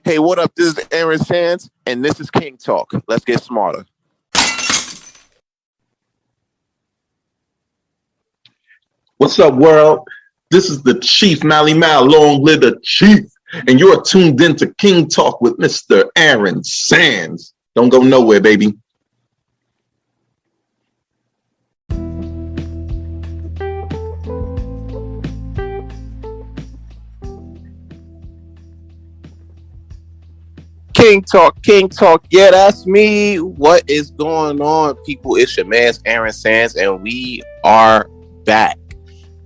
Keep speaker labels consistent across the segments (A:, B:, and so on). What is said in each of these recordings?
A: Hey, what up? This is Aaron Sands, and this is King Talk. Let's get smarter.
B: What's up, world? This is the Chief Malimal. Long live the Chief. And you're tuned in to King Talk with Mr. Aaron Sands. Don't go nowhere, baby.
A: King Talk. Yeah, that's me. What is going on, people? It's your man, Aaron Sands, and we are back.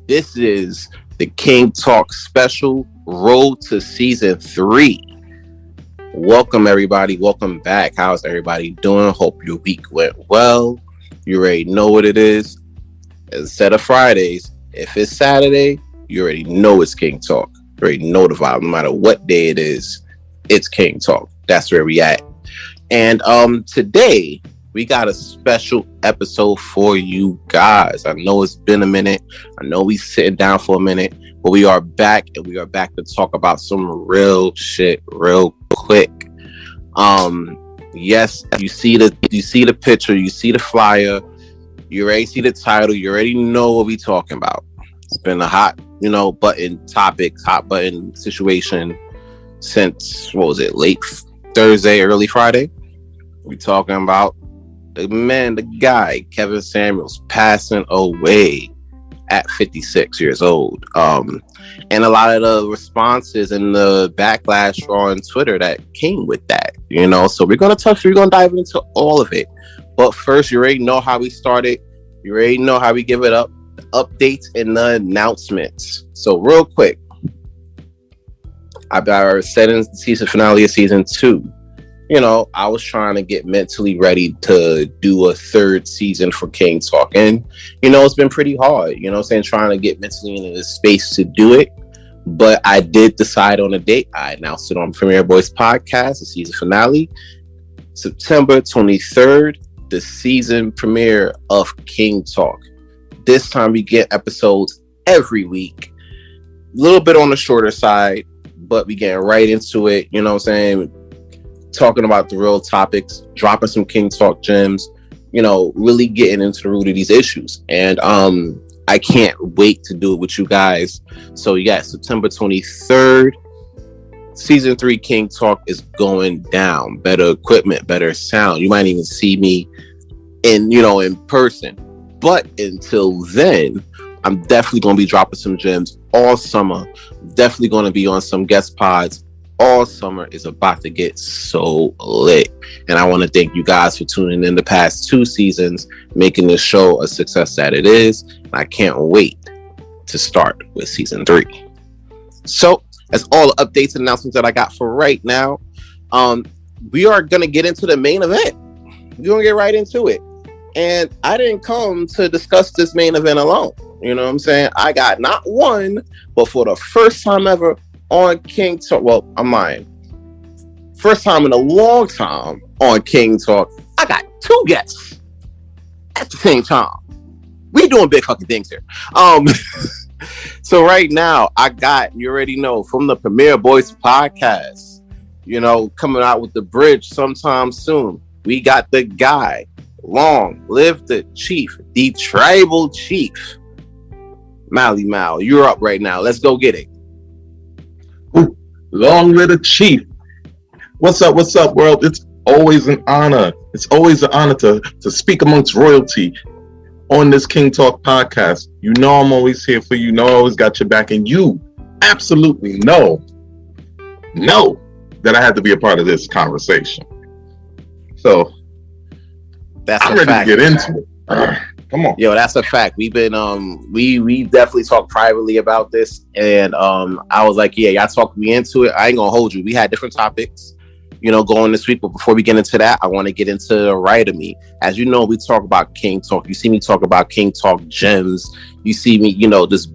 A: This is the King Talk special, road to season 3. Welcome, everybody. Welcome back. How's everybody doing? Hope your week went well. You already know what it is. Instead of Fridays, if it's Saturday, you already know it's King Talk. You already know the vibe. No matter what day it is, it's King Talk. That's where we at. And today we got a special episode for you guys. I know it's been a minute. I know we sitting down for a minute, but we are back, and we are back to talk about some real shit real quick. Yes, you see the picture, you see the flyer, you already see the title, you already know what we talking about. It's been a hot button situation since, what was it, late Thursday, early Friday. We talking about the guy, Kevin Samuels, passing away at 56 years old. And a lot of the responses and the backlash on Twitter that came with that, so we're gonna dive into all of it. But first, you already know how we started. You already know how we give it up, the updates and the announcements. So real quick, I said in the season finale of season 2, I was trying to get mentally ready to do a 3rd season for King Talk. And, it's been pretty hard, trying to get mentally into the space to do it. But I did decide on a date. I announced it on Premier Boys Podcast, the season finale, September 23rd, the season premiere of King Talk. This time we get episodes every week. A little bit on the shorter side, but we getting right into it, talking about the real topics, dropping some King Talk gems, really getting into the root of these issues. And I can't wait to do it with you guys. So yeah, September 23rd, season 3 King Talk is going down. Better equipment, better sound. You might even see me in person. But until then, I'm definitely going to be dropping some gems all summer. Definitely going to be on some guest pods. All summer is about to get so lit. And I want to thank you guys for tuning in the past 2 seasons, making this show a success that it is. And I can't wait to start with season 3. So that's all the updates and announcements that I got for right now. We are going to get into the main event. We're going to get right into it. And I didn't come to discuss this main event alone. You know what I'm saying? I got not one, but for the first time ever on King Talk. Well, I'm lying. First time in a long time on King Talk, I got 2 guests at the same time. We doing big fucking things here. So right now, I got, you already know, from the Premier Boys Podcast, coming out with the bridge sometime soon. We got the guy, long live the chief, the tribal chief, Malimal. You're up right now. Let's go get it.
B: Ooh, long live the chief. What's up, world? It's always an honor. It's always an honor to speak amongst royalty on this King Talk podcast. I'm always here for you. I always got your back. And you absolutely know that I had to be a part of this conversation. So I'm ready to get into it. Come on.
A: Yo, that's a fact. We've been we definitely talked privately about this, and I was like, yeah, y'all talked me into it. I ain't gonna hold you. We had different topics, going this week, but before we get into that, I want to get into the right of me. As you know, we talk about King Talk. You see me talk about King Talk gems. You see me, just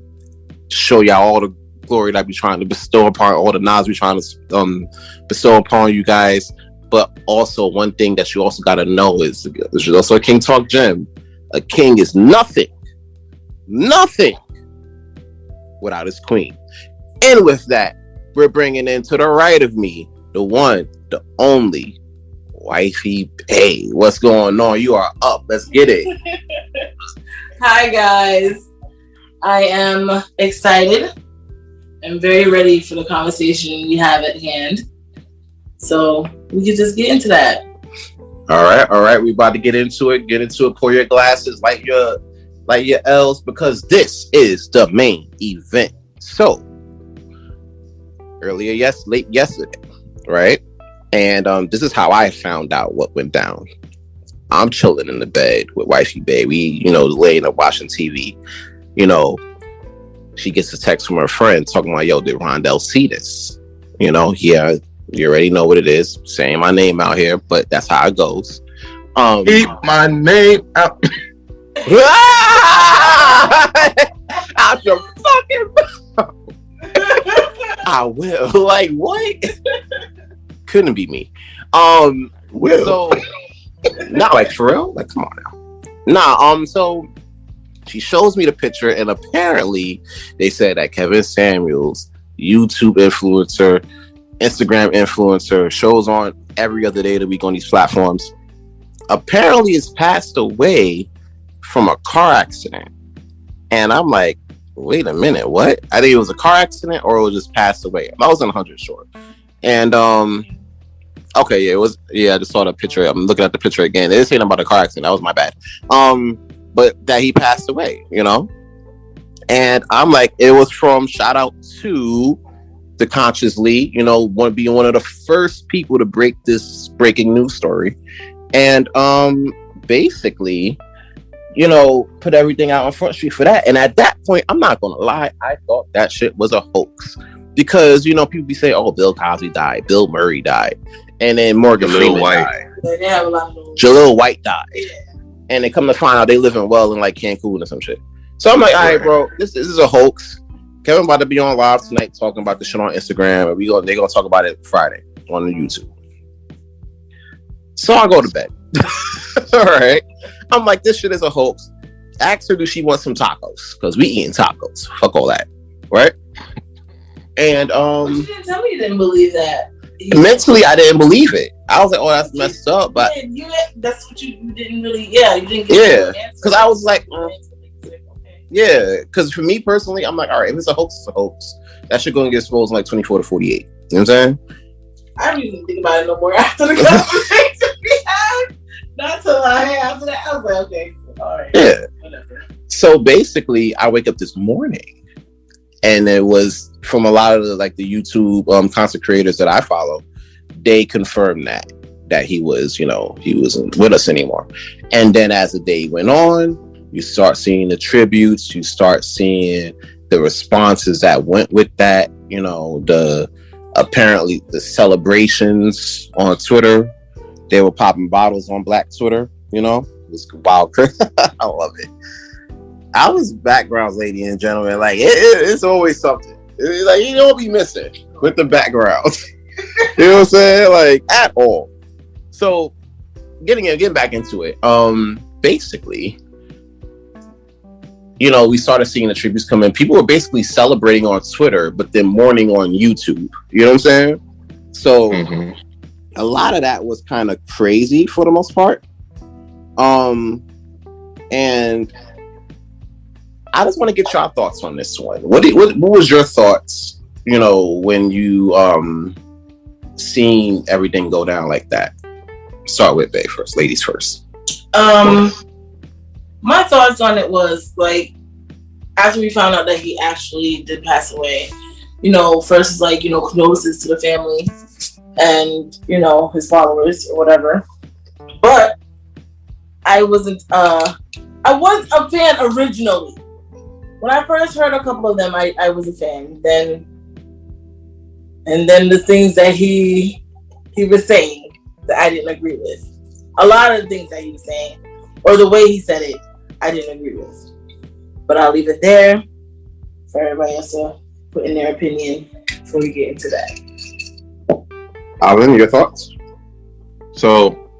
A: show y'all all the glory that we trying to bestow upon, all the knowledge we trying to bestow upon you guys. But also, one thing that you also got to know is there's also a King Talk gem. A king is nothing without his queen. And with that, we're bringing in to the right of me the one, the only, Wifey Bae. What's going on? You are up. Let's get it.
C: Hi, guys. I am excited and very ready for the conversation we have at hand. So we can just get into that.
A: All right. We about to get into it. Pour your glasses, light your L's, because this is the main event. So late yesterday, right? And this is how I found out what went down. I'm chilling in the bed with Wifey Bae. We, laying up watching TV. She gets a text from her friend talking about, yo, did Rondell see this? Yeah, you already know what it is. Saying my name out here, but that's how it goes.
B: Keep my name out.
A: Out your fucking mouth. I will. Like, what? Couldn't be me. So not like for real. Like, come on now. So she shows me the picture, and apparently they said that Kevin Samuels, YouTube influencer, Instagram influencer, shows on every other day of the week on these platforms, apparently has passed away from a car accident. And I'm like, wait a minute, what? I think it was a car accident or it was just passed away. I was in 100 short. And okay, yeah, it was. Yeah, I just saw the picture. I'm looking at the picture again. They didn't say anything about a car accident. That was my bad. But that he passed away, And I'm like, it was from, shout out to the Conscious Lee, being one of the first people to break this breaking news story. And basically, put everything out on Front Street for that. And at that point, I'm not gonna lie, I thought that shit was a hoax. Because, people be saying, oh, Bill Cosby died, Bill Murray died, and then Morgan Freeman died.
C: They have a lot of those.
A: Jaleel White died. Yeah. And they come to find out they living well in like Cancun or some shit. So I'm like, all right, bro, this is a hoax. Kevin about to be on live tonight talking about the shit on Instagram, and they're gonna talk about it Friday on the YouTube. So I go to bed. All right. I'm like, this shit is a hoax. Ask her, do she want some tacos? Because we eating tacos. Fuck all that. Right? And
C: you didn't tell me you didn't believe that.
A: Mentally, I didn't believe it. I was like, oh, that's messed up. But
C: that's what you didn't really, you didn't
A: get because I was like, yeah, because for me personally, I'm like, all right, if it's a hoax, it's a hoax. That shit going to get exposed in like 24 to 48. You know what I'm saying?
C: I don't even think about it no more after the conversation we had. Not till after that, I was like, okay, all right.
A: Yeah.
C: Whatever.
A: So basically, I wake up this morning, and it was from a lot of the YouTube content creators that I follow. They confirmed that he was, he wasn't with us anymore. And then as the day went on, you start seeing the tributes, you start seeing the responses that went with that, apparently the celebrations on Twitter. They were popping bottles on Black Twitter, it was wild. I love it. I was backgrounds, ladies and gentlemen. Like it's always something. It's like you don't be missing with the backgrounds. You know what I'm saying? Like at all. So getting back into it. Basically, we started seeing the tributes come in. People were basically celebrating on Twitter, but then mourning on YouTube. You know what I'm saying? So a lot of that was kind of crazy for the most part. And I just want to get your thoughts on this one. What was your thoughts, when you seen everything go down like that? Start with Bae first, ladies first.
C: My thoughts on it was like, after we found out that he actually did pass away, first is like, condolences to the family and, his followers or whatever. But I wasn't, I was a fan originally. When I first heard a couple of them, I was a fan. And then the things that he was saying that I didn't agree with. A lot of the things that he was saying, or the way he said it, I didn't agree with. But I'll leave it there for everybody else to put in their opinion before we get into that.
A: Alvin, your thoughts?
B: So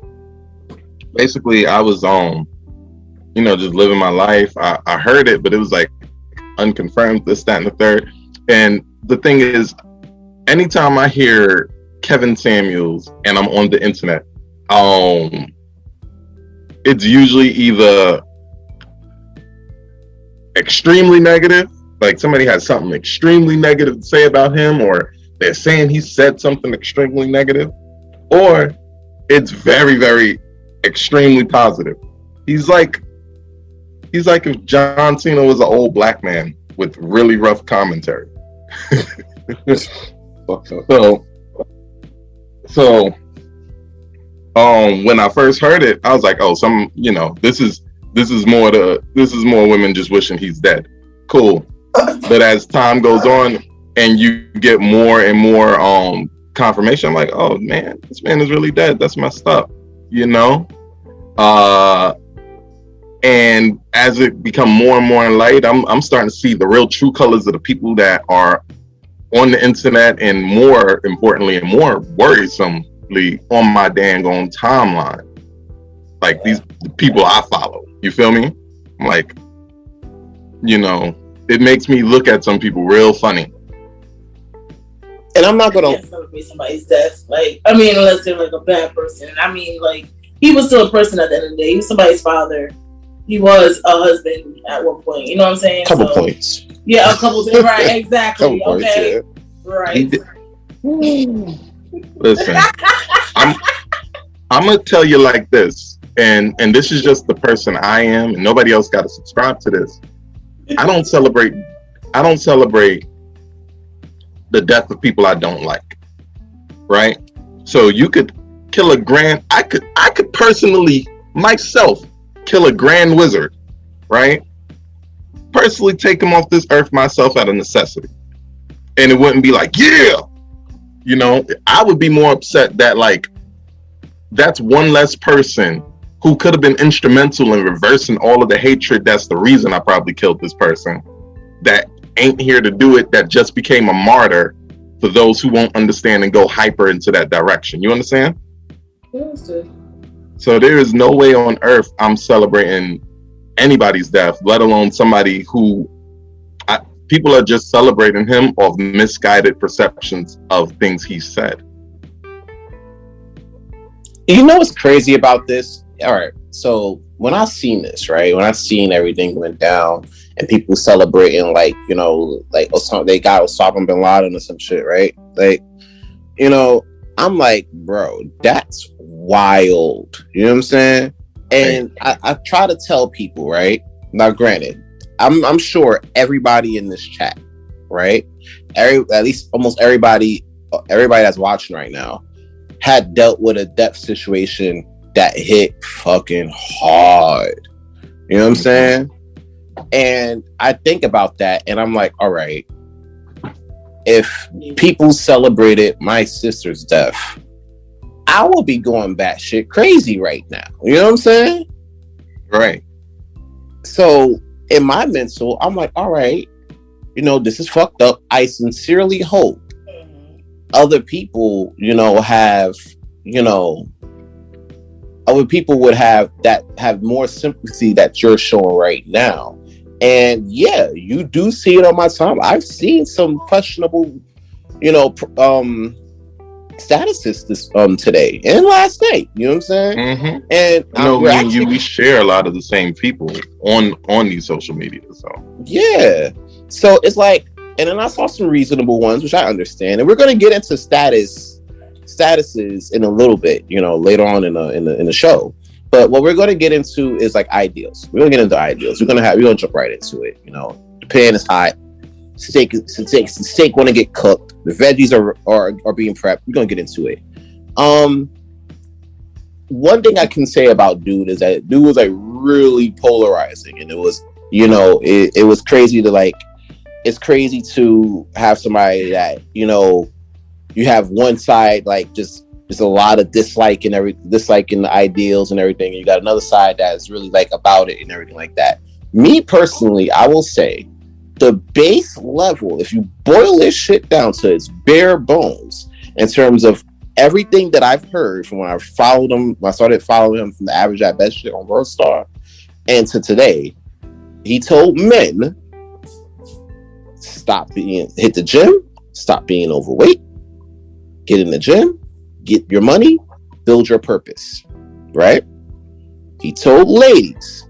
B: basically, I was just living my life. I heard it, but it was like unconfirmed, this, that, and the third. And the thing is, anytime I hear Kevin Samuels and I'm on the internet, it's usually either extremely negative, like somebody has something extremely negative to say about him, or they're saying he said something extremely negative, or it's very, very extremely positive. He's like if John Cena was an old black man with really rough commentary. So when I first heard it, I was like, oh, this is more women just wishing he's dead. Cool. But as time goes on and you get more and more confirmation, I'm like, oh man, this man is really dead. That's messed up, and as it become more and more in light, I'm starting to see the real true colors of the people that are on the internet, and more importantly and more worrisomely on my dang on timeline. Like the people I follow. You feel me? I'm like, it makes me look at some people real funny.
A: And I'm not gonna
C: I can't celebrate somebody's death. Like, I mean, unless they're like a bad person. I mean, like, he was still a person at the end of the day. He was somebody's father. He was a husband at one point. You know what I'm saying?
A: Couple points.
C: Yeah, a couple things. Right, exactly. Okay. Points, yeah. Right.
B: Listen, I'm gonna tell you like this, and this is just the person I am, and nobody else got to subscribe to this. I don't celebrate the death of people I don't like. Right? So you could kill I could personally myself kill a grand wizard, right? Personally take him off this earth myself out of necessity. And it wouldn't be like, yeah, I would be more upset that like, that's one less person who could have been instrumental in reversing all of the hatred. That's the reason I probably killed this person that ain't here to do it, that just became a martyr for those who won't understand and go hyper into that direction. You understand?
C: Understood.
B: So there is no way on earth I'm celebrating anybody's death, let alone somebody who people are just celebrating him of misguided perceptions of things he said.
A: You know what's crazy about this? All right, so when I seen this, right, when I seen everything went down and people celebrating like, like they got Osama bin Laden or some shit, right? Like, I'm like, bro, that's wild. You know what I'm saying? And I try to tell people, right? Now, granted, I'm sure everybody in this chat, right? At least almost everybody that's watching right now had dealt with a death situation that hit fucking hard. You know what I'm saying? And I think about that and I'm like, all right, if people celebrated my sister's death, I will be going batshit crazy right now. You know what I'm saying?
B: Right.
A: So in my mental, I'm like, all right, this is fucked up. I sincerely hope other people, other people would have more sympathy that you're showing right now. And yeah, you do see it on my time. I've seen some questionable, statuses this today and last night. You know what I'm saying?
B: Mm-hmm.
A: And
B: we share a lot of the same people on these social media. So
A: yeah, so it's like, and then I saw some reasonable ones, which I understand, and we're gonna get into statuses in a little bit, later on in the show. But what we're gonna get into is like ideals. We're gonna get into ideals. We're gonna jump right into it. The pan is hot. Steak want to get cooked. The veggies are being prepped. We're gonna get into it. One thing I can say about dude is that dude was like really polarizing, and it was it was crazy to like. It's crazy to have somebody that you have one side like just a lot of disliking the ideals and everything, and you got another side that's really like about it and everything like that. Me personally, I will say the base level, if you boil this shit down to its bare bones, in terms of everything that I've heard from when I followed him, when I started following him from the Average at Best shit on World Star, and to today, he told men, hit the gym, stop being overweight, get in the gym, get your money, build your purpose, right? He told ladies,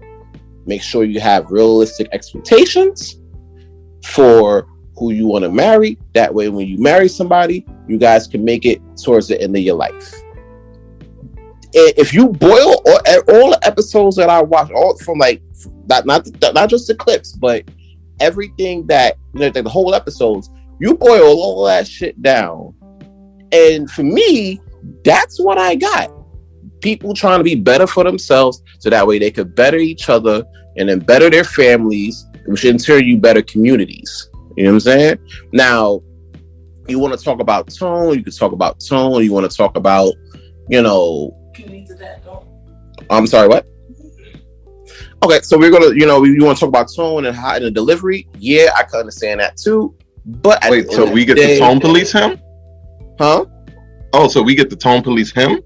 A: make sure you have realistic expectations for who you want to marry. That way, when you marry somebody, you guys can make it towards the end of your life. If you boil all the episodes that I watched, all from like not just the clips, but everything that, you know, the whole episodes, you boil all that shit down, and for me, that's what I got. People trying to be better for themselves, so that way they could better each other and then better their families, which in turn you better communities. You know what I'm saying? Now, you want to talk about tone, you can talk about tone. You want to talk about, you know, I'm sorry, what? Okay, so we're gonna, you know, you want to talk about tone and how in the delivery. Yeah, I can understand that too. But
B: wait, so we get the tone police him?
A: Huh?
B: Oh, so we get the tone police him?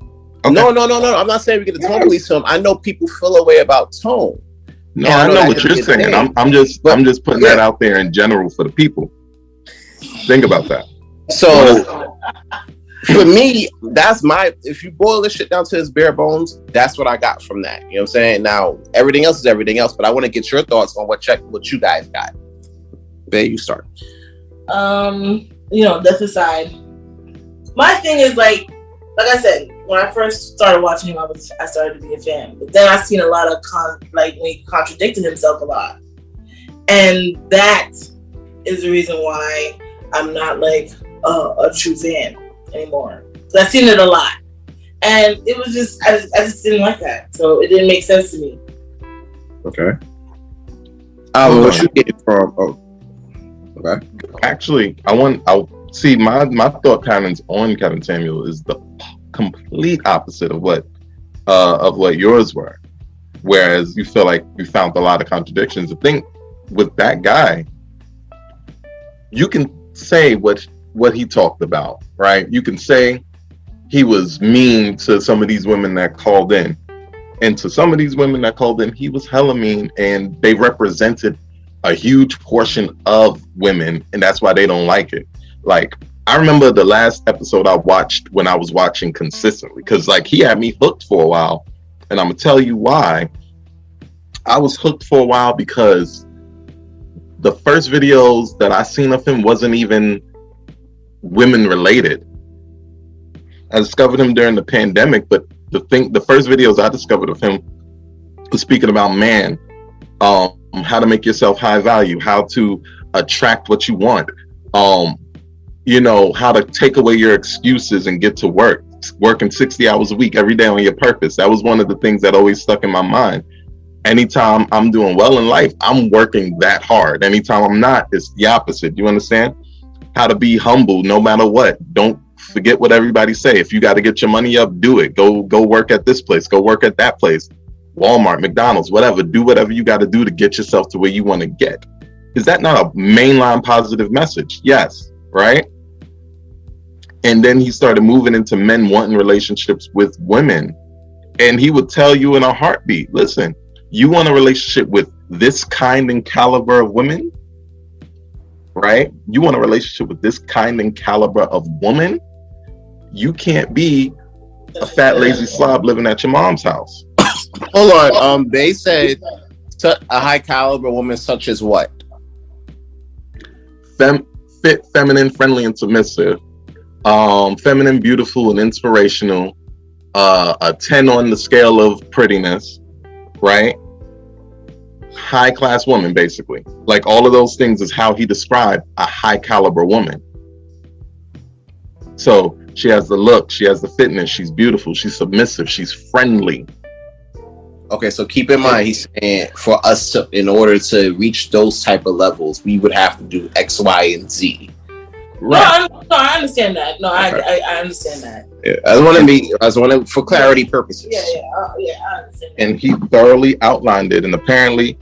B: Okay.
A: No. I'm not saying we get the tone police him. I know people feel a way about tone.
B: No, I know what you're saying. I'm just putting that out there in general for the people. Think about that.
A: So for me, that's if you boil this shit down to its bare bones, that's what I got from that. You know what I'm saying? Now, everything else is everything else, but I want to get your thoughts on what you guys got. Bae, you start.
C: You know, death aside, my thing is like I said, when I first started watching him, I started to be a fan. But then I seen a lot of when he contradicted himself a lot, and that is the reason why I'm not like a true fan anymore. So I've seen it a lot, and it was just I just didn't like that, so it didn't make sense to me.
A: Okay. What you get from? Oh, okay.
B: Actually, I see my thought patterns on Kevin Samuel is the complete opposite of what yours were. Whereas you feel like you found a lot of contradictions. The thing with that guy, you can say what he talked about, right? You can say he was mean to some of these women that called in. And to some of these women that called in, he was hella mean, and they represented a huge portion of women, and that's why they don't like it. Like, I remember the last episode I watched when I was watching consistently, because like he had me hooked for a while, and I'm gonna tell you why. I was hooked for a while because the first videos that I seen of him wasn't even women related. I discovered him during the pandemic, but the first videos I discovered of him was speaking about man, how to make yourself high value, how to attract what you want, you know, how to take away your excuses and get to work, working 60 hours a week every day on your purpose. That was one of the things that always stuck in my mind. Anytime I'm doing well in life, I'm working that hard. Anytime I'm not, it's the opposite. You understand? How to be humble no matter what. Don't forget what everybody say. If you got to get your money up, do it. Go work at this place. Go work at that place. Walmart, McDonald's, whatever. Do whatever you got to do to get yourself to where you want to get. Is that not a mainline positive message? Yes, right? And then he started moving into men wanting relationships with women. And he would tell you in a heartbeat, listen, you want a relationship with this kind and caliber of women, right? You want a relationship with this kind and caliber of woman? You can't be a fat, lazy slob living at your mom's house.
A: Hold on. They said a high caliber woman such as what?
B: Fit, feminine, friendly, and submissive. Feminine, beautiful, and inspirational. A 10 on the scale of prettiness, right? High class woman, basically. Like all of those things is how he described a high caliber woman. So she has the look, she has the fitness, she's beautiful, she's submissive, she's friendly.
A: Okay, so keep in mind, he's saying for us to, in order to reach those type of levels, we would have to do X, Y, and Z.
B: Right.
C: No, I understand that. No,
A: okay.
C: I understand that.
A: Yeah, I just want to for clarity purposes.
C: Yeah, I understand that.
B: And he thoroughly outlined it, and apparently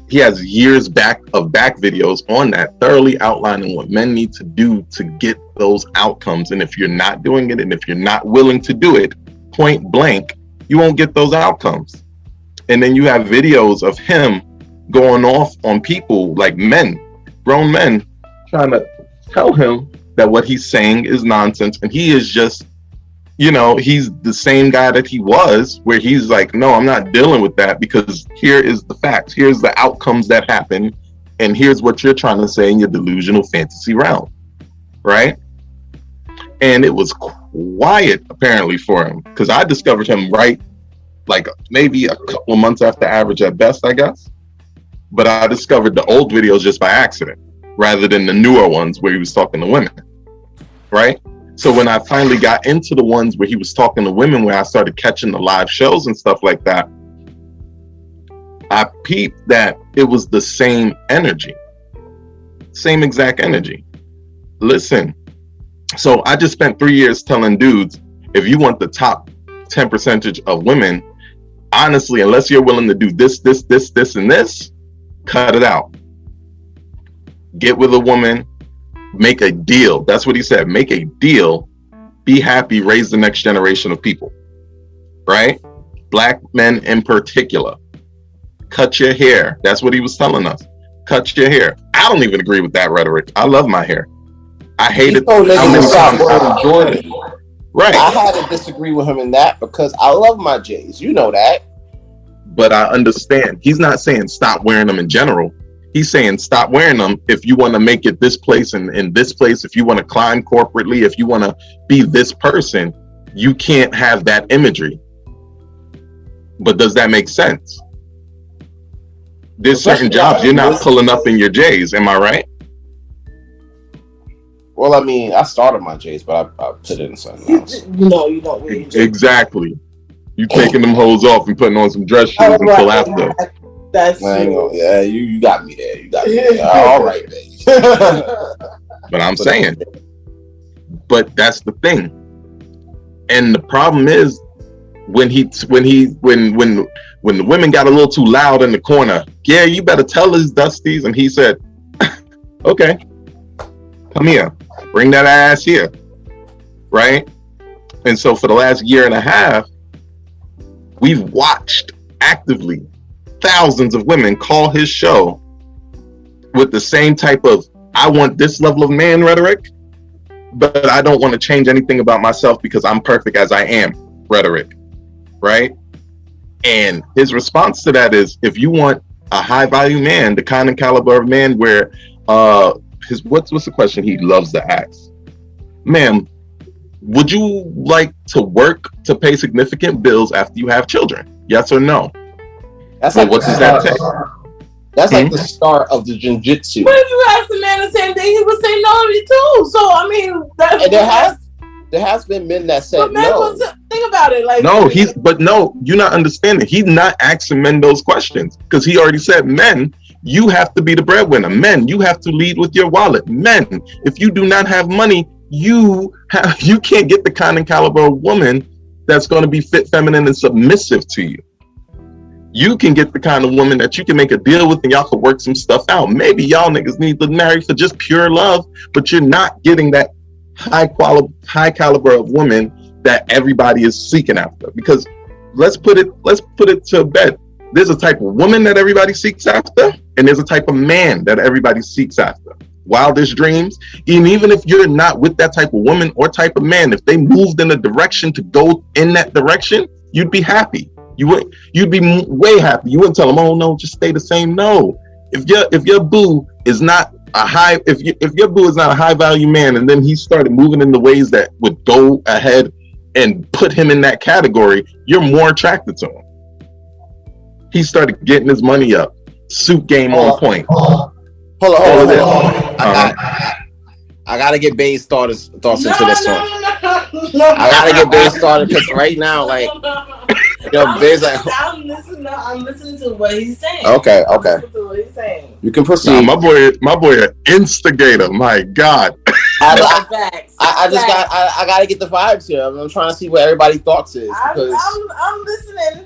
B: he has years back videos on that, thoroughly outlining what men need to do to get those outcomes. And if you're not doing it, and if you're not willing to do it, point blank, you won't get those outcomes. And then you have videos of him going off on people, like men, grown men, trying to tell him that what he's saying is nonsense, and he is just, you know, he's the same guy that he was, where he's like, no, I'm not dealing with that, because here is the facts, here's the outcomes that happen, and here's what you're trying to say in your delusional fantasy realm, right? And it was quiet apparently for him, because I discovered him right, like maybe a couple of months after average at best, I guess. But I discovered the old videos just by accident, rather than the newer ones where he was talking to women, right? So when I finally got into the ones where he was talking to women, where I started catching the live shows and stuff like that, I peeped that it was the same energy, same exact energy. Listen, so I just spent 3 years telling dudes, if you want the top 10% of women, honestly, unless you're willing to do this, and this, cut it out. Get with a woman, make a deal. That's what he said. Make a deal, be happy, raise the next generation of people, right? Black men in particular. Cut your hair. That's what he was telling us. Cut your hair. I don't even agree with that rhetoric. I love my hair. I hate it. How many times I enjoyed it. Right.
A: I had to disagree with him in that, because I love my J's. You know that.
B: But I understand. He's not saying stop wearing them in general. He's saying stop wearing them if you want to make it this place and in this place. If you want to climb corporately, if you want to be this person, you can't have that imagery. But does that make sense? There's certain jobs you're not pulling up in your J's. Am I right?
A: Well, I mean, I started my J's, but I put it in something else.
C: No, you don't really.
B: Exactly. You taking them hoes off and putting on some dress shoes until after.
C: That's true.
A: Yeah, you got me there. You got me there. All right, baby.
B: But I'm saying, but that's the thing. And the problem is when the women got a little too loud in the corner, yeah, you better tell us, Dusties. And he said, okay, come here, bring that ass here. Right? And so for the last year and a half, we've watched actively thousands of women call his show with the same type of, I want this level of man rhetoric, but I don't want to change anything about myself because I'm perfect as I am rhetoric, right? And his response to that is, if you want a high value man, the kind of caliber of man where what's the question he loves to ask? Ma'am, would you like to work to pay significant bills after you have children? Yes or no?
A: That's
B: well,
A: like
B: what does that take?
A: That's like the start of the jinjitsu.
C: But if you ask the man the same thing, he would say no to me too. So I mean,
A: there has been men that said
C: no. Think about it, like
B: you're not understanding. He's not asking men those questions, because he already said, men, you have to be the breadwinner. Men, you have to lead with your wallet. Men, if you do not have money, you can't get the kind of caliber of woman that's going to be fit, feminine, and submissive to you. You can get the kind of woman that you can make a deal with and y'all can work some stuff out. Maybe y'all niggas need to marry for just pure love, but you're not getting that high caliber of woman that everybody is seeking after. Because let's put it to bed. There's a type of woman that everybody seeks after, and there's a type of man that everybody seeks after. Wildest dreams. And even if you're not with that type of woman or type of man, if they moved in a direction to go in that direction, you'd be happy. You'd be way happy. You wouldn't tell them, oh no, just stay the same. No, if your boo is not a high, if your boo is not a high value man, and then he started moving in the ways that would go ahead and put him in that category, you're more attracted to him. He started getting his money up, suit game on point.
A: Hold on. I gotta get Bae's thoughts into this one. I gotta get Bae's started, because right now, like, Bae's like,
C: I'm listening to what he's saying.
A: Okay.
C: What he's saying.
A: You can proceed.
B: My boy, an instigator. My God.
A: I gotta get the vibes here. I'm trying to see what everybody's thoughts is.
C: I'm listening.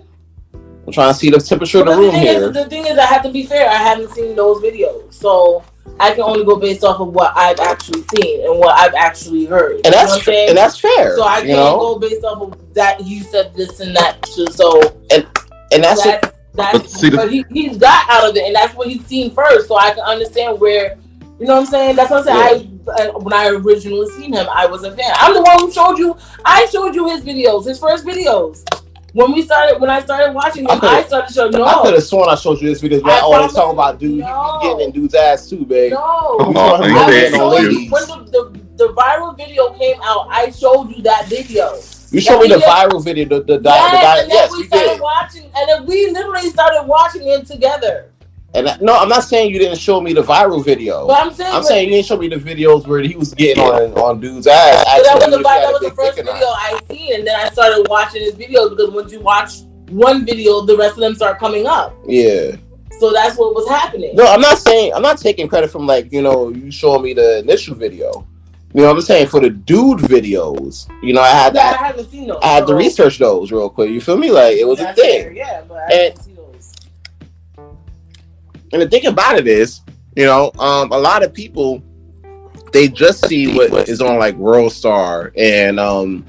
A: I'm trying to see the temperature of the room here.
C: The thing is, I have to be fair. I haven't seen those videos, so I can only go based off of what I've actually seen and what I've actually heard.
A: And that's fair.
C: So I can't go based off of that. You said this and that. So but he's got out of it, and that's what he's seen first. So I can understand where, you know what I'm saying. That's what I'm saying. when I originally seen him, I was a fan. I'm the one who showed you. I showed you his videos, his first videos. When I started watching him, I started showing. No,
A: I could have sworn I showed you this because man, they talking about dude, you getting in dude's ass too, babe.
C: No,
A: when
C: the viral video came out, I showed you that video.
A: You showed me the viral video, the guy.
C: And then we started watching, and then we literally started watching it together.
A: And no, I'm not saying you didn't show me the viral video.
C: But I'm saying
A: you didn't show me the videos where he was getting on dude's ass.
C: That was the first video I seen, and then I started watching his videos because once you watch one video, the rest of them start coming up.
A: Yeah.
C: So that's what was happening.
A: No, I'm not taking credit from you showing me the initial video. You know what I'm saying? For the dude videos, I had
C: I haven't seen those.
A: I had to research those real quick. You feel me? Like it was a thing.
C: Fair, yeah, but I haven't seen those.
A: And the thing about it is, a lot of people, they just see what is on like World Star and on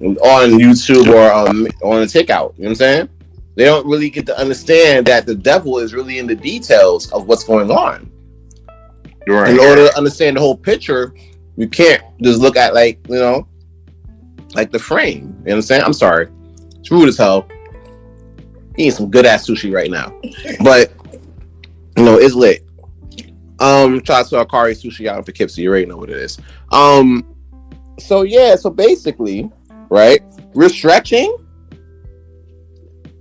A: YouTube or on the Takeout. You know what I'm saying? They don't really get to understand that the devil is really in the details of what's going on.
B: Right.
A: In order to understand the whole picture, you can't just look at like the frame. You know what I'm saying? I'm sorry. It's rude as hell. Eating some good ass sushi right now. But it's lit. Shout out to Akari Sushi out in Poughkeepsie. You already know what it is. So basically, right? We're stretching.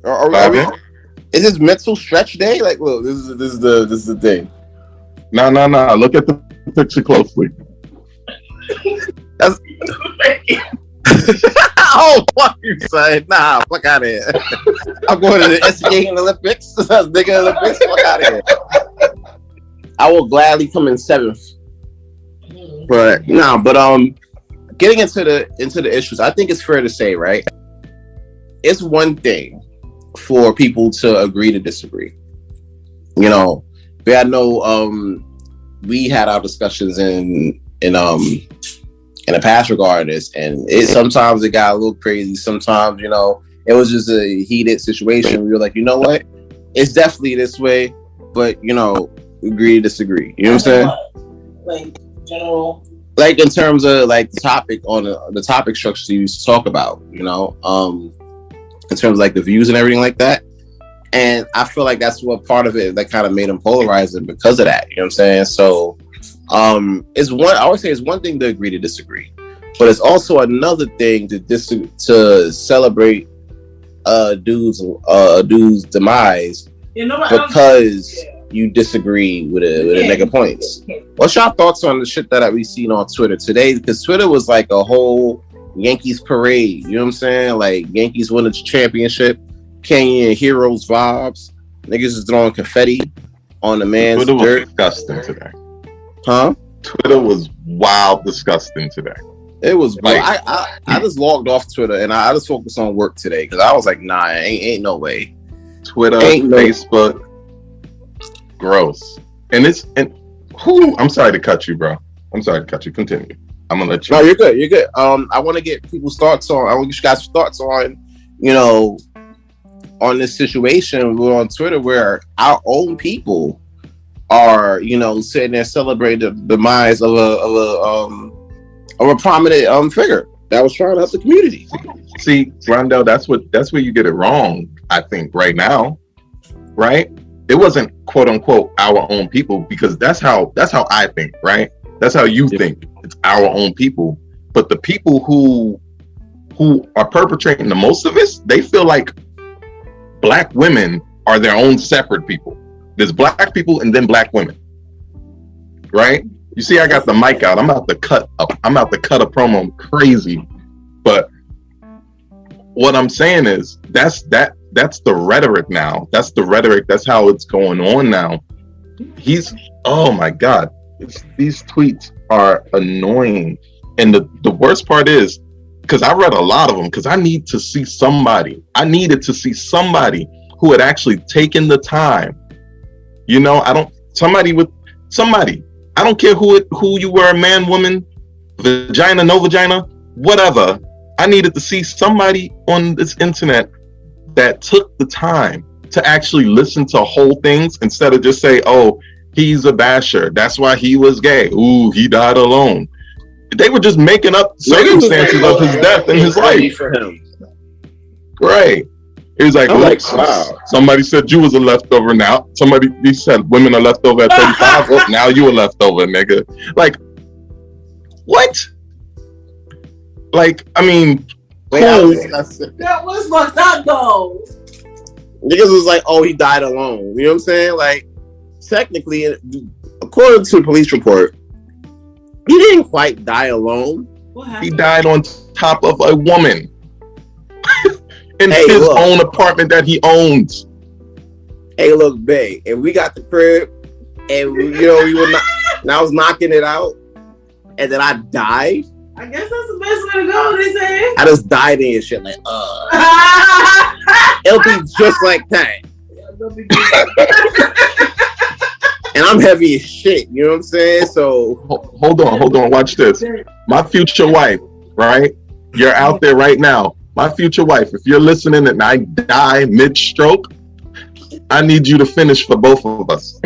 A: Is this mental stretch day? Like, look, this is the thing.
B: No. Look at the picture closely.
A: That's oh, fuck you, son. Nah, fuck out of here. I'm going to the SCA Olympics. That's bigger Olympics. Fuck out of here. I will gladly come in 7th. But getting into the issues, I think it's fair to say, right? It's one thing for people to agree to disagree. We had we had our discussions in a past regarding this, and sometimes it got a little crazy. Sometimes, it was just a heated situation. We were like, you know what? It's definitely this way, but agree to disagree. You know what I'm saying?
C: Like general,
A: like in terms of like the topic on the topic structure you used to talk about. In terms of like the views and everything like that. And I feel like that's what part of it that kind of made him polarizing because of that. You know what I'm saying? So I would say it's one thing to agree to disagree, but it's also another thing to celebrate a dude's demise because you disagree with a nigga points. What's your thoughts on the shit that we seen on Twitter today? Because Twitter was like a whole Yankees parade. You know what I'm saying? Like Yankees won the championship, Kenyan heroes vibes. Niggas is throwing confetti on the man's
B: Twitter
A: dirt.
B: was disgusting today.
A: Huh?
B: Twitter was wild disgusting today.
A: It was
B: like
A: I just logged off Twitter and I just focused on work today because I was like, nah, ain't no way.
B: Twitter, Facebook, gross. And I'm sorry to cut you, bro. I'm sorry to cut you. Continue. I'm gonna let you.
A: No, you're good. You're good. I want to get people's thoughts on. I want you guys' thoughts on, on this situation. We're on Twitter where our own people are, sitting there celebrating the demise of a prominent figure that was trying to help the community.
B: See, Rondell, that's where you get it wrong. I think right now, right? It wasn't quote unquote our own people because that's how I think, right? That's how you think. It's our own people. But the people who are perpetrating the most of this, they feel like black women are their own separate people. There's black people and then black women. Right? You see, I got the mic out. I'm about to cut a promo crazy. But what I'm saying is that's the rhetoric now. That's the rhetoric. That's how it's going on now. Oh my God. These tweets are annoying. And the worst part is, because I read a lot of them, because I needed to see somebody who had actually taken the time. Somebody. I don't care who you were, man, woman, vagina, no vagina, whatever. I needed to see somebody on this internet that took the time to actually listen to whole things instead of just say, oh, he's a basher. That's why he was gay. Ooh, he died alone. They were just making up circumstances of his death in his life.
A: For him.
B: Right. He was like,
A: wow.
B: Somebody said you was a leftover now. He said women are leftover at 35. Well, now you a leftover, nigga. Like, what? Like, I mean,
A: wait,
B: cool.
C: That was fucked up though.
A: Niggas was like, oh, he died alone. You know what I'm saying? Like, technically, according to the police report, he didn't quite die alone.
B: He died on top of a woman in his own apartment that he owns.
A: Hey, look, Bae, and we got the crib, and we were not. And I was knocking it out, and then I died.
C: I guess that's the best way to go. They say
A: I just died in and shit. Like, it'll be just like that. And I'm heavy as shit, you know what I'm saying? So
B: hold on, watch this. My future wife, right? You're out there right now. My future wife, if you're listening and I die mid-stroke, I need you to finish for both of us.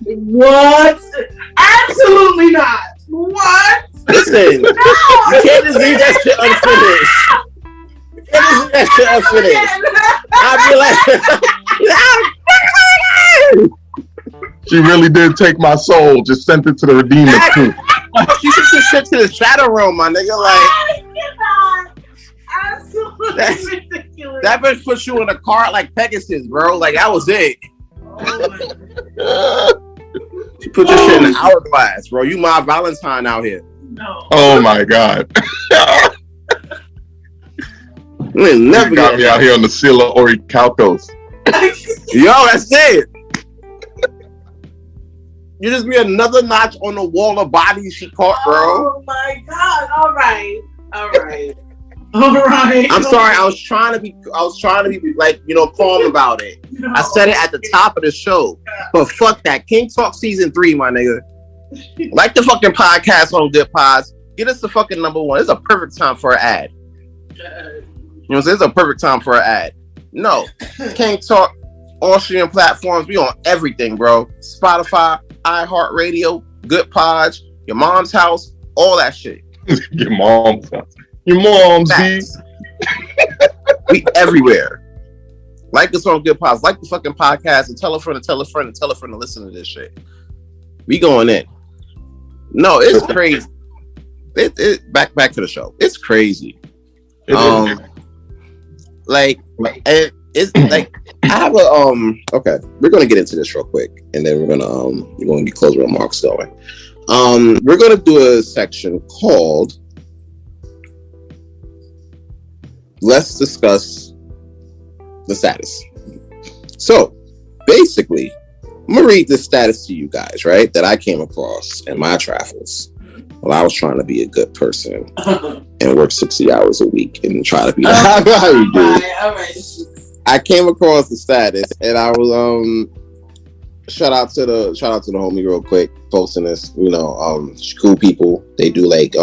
C: What? Absolutely not. What?
A: Listen, no. You can't just leave that shit unfinished. You can't just leave that shit unfinished. I'd be like,
B: she really did take my soul, just sent it to the Redeemer too.
A: She sent some shit to the shadow realm, my nigga. Like,
C: absolutely ridiculous.
A: That bitch put you in a car like Pegasus, bro. Like, that was it. She put your shit in the hourglass, bro. You my Valentine out here.
C: No.
B: Oh my God.
A: Never
B: got me out here on the Silla Orichalcos.
A: Yo, that's it. You just be another notch on the wall of bodies she caught, bro.
C: Oh my God. All right. I'm
A: sorry. I was trying to be like, calm about it. No. I said it at the top of the show. But fuck that. King Talk season 3, my nigga. Like the fucking podcast on Good Pods. Get us the fucking #1. It's a perfect time for an ad. You know what I'm saying? It's a perfect time for an ad. No. King Talk, all streaming platforms. We on everything, bro. Spotify, iHeartRadio, Good Pods, your mom's house, all that shit.
B: Your mom's house. Your mom's
A: We everywhere. Like us on Good Pods. Like the fucking podcast and tell a friend to listen to this shit. We going in. No, it's crazy. Back to the show. It's crazy. It's like I have a okay. We're gonna get into this real quick, and then we're gonna get closing remarks going. We're gonna do a section called "Let's Discuss the Status." So basically, I'm gonna read this status to you guys, right? That I came across in my travels while I was trying to be a good person and work 60 hours a week and try to be how you do.
C: All right.
A: I came across the status and I was shout out to the homie real quick posting this. Cool people. They do like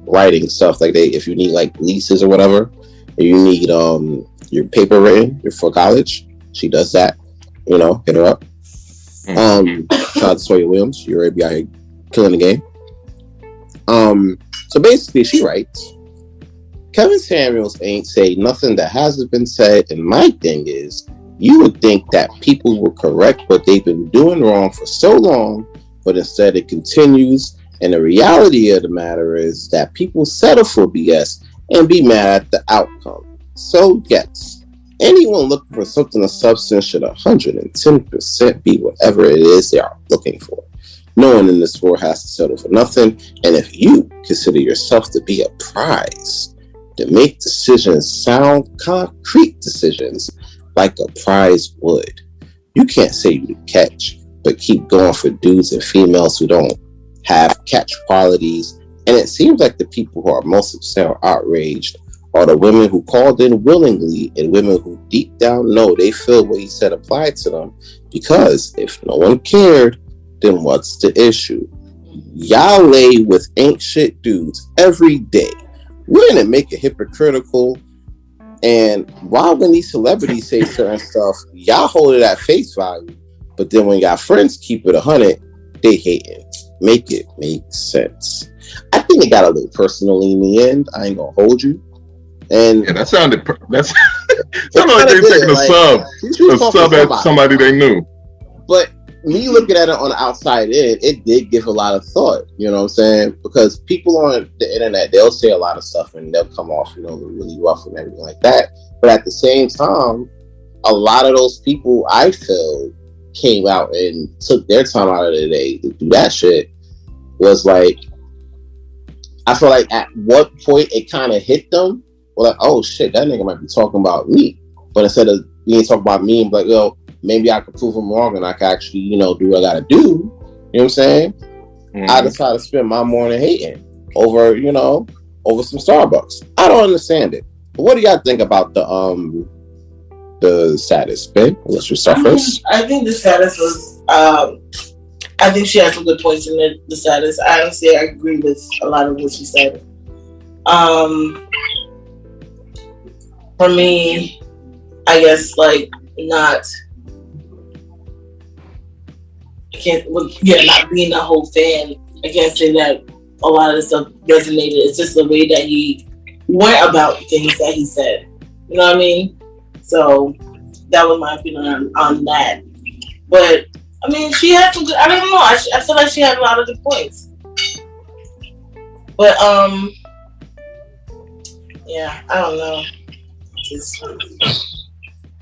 A: writing stuff like if you need like leases or whatever, and you need your paper written for college, she does that. Hit her up. Shout out to Sawyer Williams. You're already out here killing the game. So basically she writes, Kevin Samuels ain't say nothing that hasn't been said, and my thing is, you would think that people will correct what they've been doing wrong for so long, but instead it continues, and the reality of the matter is that people settle for BS and be mad at the outcome. So yes, anyone looking for something of substance should 110% be whatever it is they are looking for. No one in this world has to settle for nothing, and if you consider yourself to be a prize, to make decisions, sound concrete decisions, like a prize would. You can't say you catch, but keep going for dudes and females who don't have catch qualities. And it seems like the people who are most upset or outraged are the women who called in willingly and women who deep down know they feel what he said applied to them. Because if no one cared, then what's the issue? Y'all lay with ain't shit dudes every day. Wouldn't it make it hypocritical? And why when these celebrities say certain stuff, y'all hold it at face value, But then when you got friends, keep it 100, they hating. Make it make sense. I think it got a little personal in the end. I ain't gonna hold you. And
B: yeah, that sounded that's sounded like they were taking a sub at somebody they knew.
A: But me looking at it on the outside in, it did give a lot of thought. You know what I'm saying? Because people on the internet, they'll say a lot of stuff and they'll come off, really rough and everything like that. But at the same time, a lot of those people, I feel, came out and took their time out of the day to do that shit. Was like, I feel like at what point it kind of hit them. Well, like, oh shit, that nigga might be talking about me. But instead of being talking about me, I'm like, yo, maybe I could prove him wrong and I could actually, do what I gotta do. You know what I'm saying? Mm-hmm. I decided to spend my morning hating over, over some Starbucks. I don't understand it. But what do y'all think about the status, Ben? Let's just start first.
C: I think the status was, I think she had some good points in the status. I honestly agree with a lot of what she said. For me, I guess not being a whole fan. I can't say that a lot of the stuff resonated. It's just the way that he went about things that he said. You know what I mean? So that was my opinion on that. But I mean, she had some good. I don't know. I feel like she had a lot of good points. But yeah, I don't know.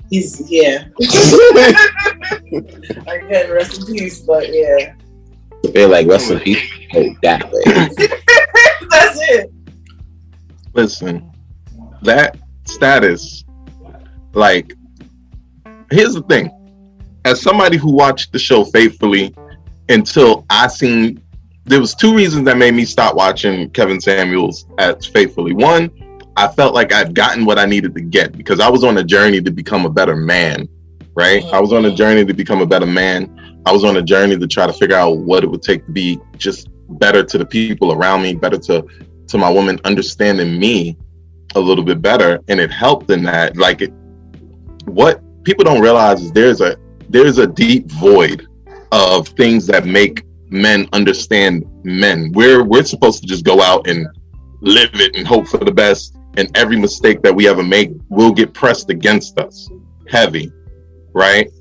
C: He's Again, rest in peace. But yeah,
A: they're like rest in peace. Oh, that way.
C: That's it.
B: Listen, that status. Here's the thing. As somebody who watched the show faithfully until there was two reasons that made me stop watching Kevin Samuels as faithfully. One, I felt like I'd gotten what I needed to get because I was on a journey to become a better man, right? I was on a journey to become a better man. I was on a journey to try to figure out what it would take to be just better to the people around me, better to my woman, understanding me a little bit better. And it helped in that. What people don't realize is there's a deep void of things that make men understand men. We're supposed to just go out and live it and hope for the best, and every mistake that we ever make will get pressed against us heavy, right?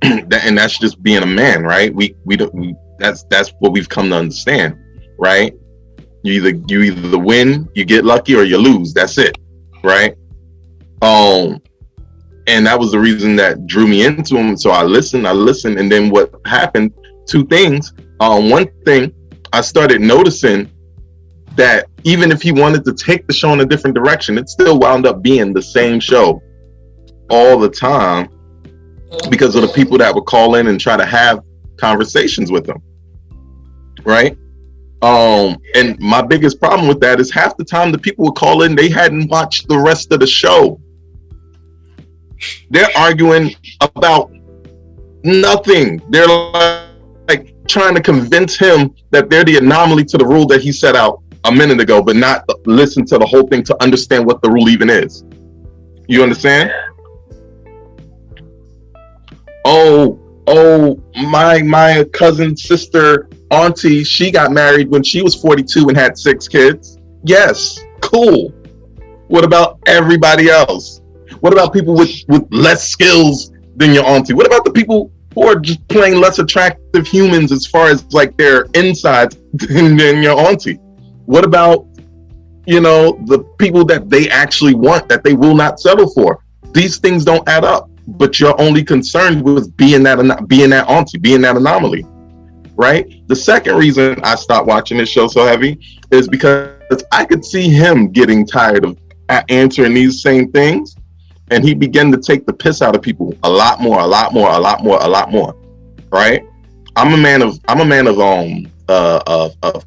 B: And that's just being a man, right? That's what we've come to understand, right? You either win, you get lucky, or you lose. That's it, right? And that was the reason that drew me into him. So I listened, and then what happened? Two things. One thing, I started noticing that even if he wanted to take the show in a different direction, it still wound up being the same show all the time because of the people that would call in and try to have conversations with him, right? And my biggest problem with that is half the time the people would call in, they hadn't watched the rest of the show. They're arguing about nothing. They're like trying to convince him that they're the anomaly to the rule that he set out a minute ago, but not listen to the whole thing to understand what the rule even is. You understand? Oh, my cousin, sister, auntie, she got married when she was 42 and had 6 kids. Yes, cool. What about everybody else? What about people with less skills than your auntie? What about the people who are just plain less attractive humans as far as their insides than your auntie? What about, the people that they actually want, that they will not settle for? These things don't add up, but you're only concerned with being that auntie, being that anomaly, right? The second reason I stopped watching this show so heavy is because I could see him getting tired of answering these same things, and he began to take the piss out of people a lot more, right? I'm a man of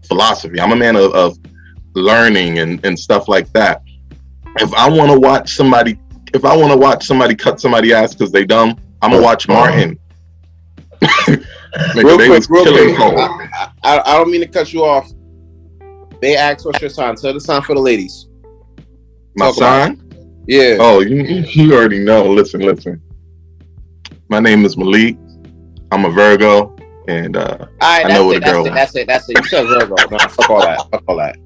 B: philosophy. I'm a man of learning and stuff like that. If I want to watch somebody cut somebody's ass because they dumb, I'm gonna watch Martin.
A: Real quick. I don't mean to cut you off. They asked what's your sign. Tell the sign for the ladies.
B: My sign?
A: Yeah.
B: Oh, you already know. Listen. My name is Malik. I'm a Virgo, and I know what a girl wants.
A: That's it. You said Virgo. No, fuck all that.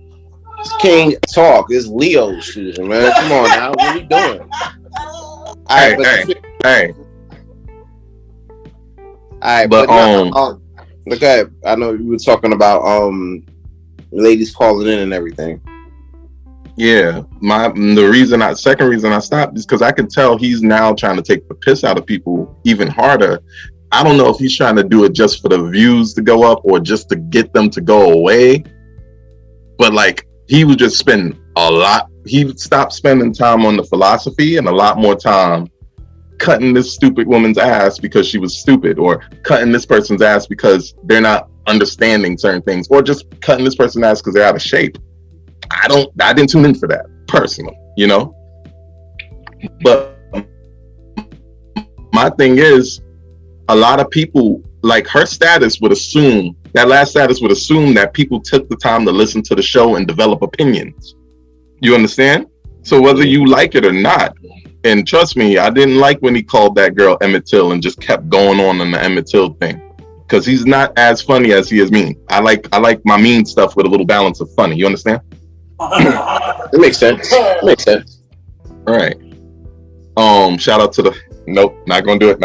A: It's King talk. It's Leo season, man. Come on now. What are we doing?
B: Hey.
A: All right, but look at. I know you were talking about ladies calling in and everything.
B: Yeah, second reason I stopped is because I could tell he's now trying to take the piss out of people even harder. I don't know if he's trying to do it just for the views to go up or just to get them to go away. But like, he would just spend a lot. He stopped spending time on the philosophy and a lot more time cutting this stupid woman's ass because she was stupid, or cutting this person's ass because they're not understanding certain things, or just cutting this person's ass because they're out of shape. I didn't tune in for that personally, you know. But my thing is, a lot of people, like, her status would assume, that last status would assume that people took the time to listen to the show and develop opinions. You understand? So whether you like it or not, and trust me, I didn't like when he called that girl Emmett Till and just kept going on the Emmett Till thing, because he's not as funny as he is mean. I like my mean stuff with a little balance of funny. You understand?
A: It makes sense.
B: All right. Shout out to the. Nope, not gonna do it.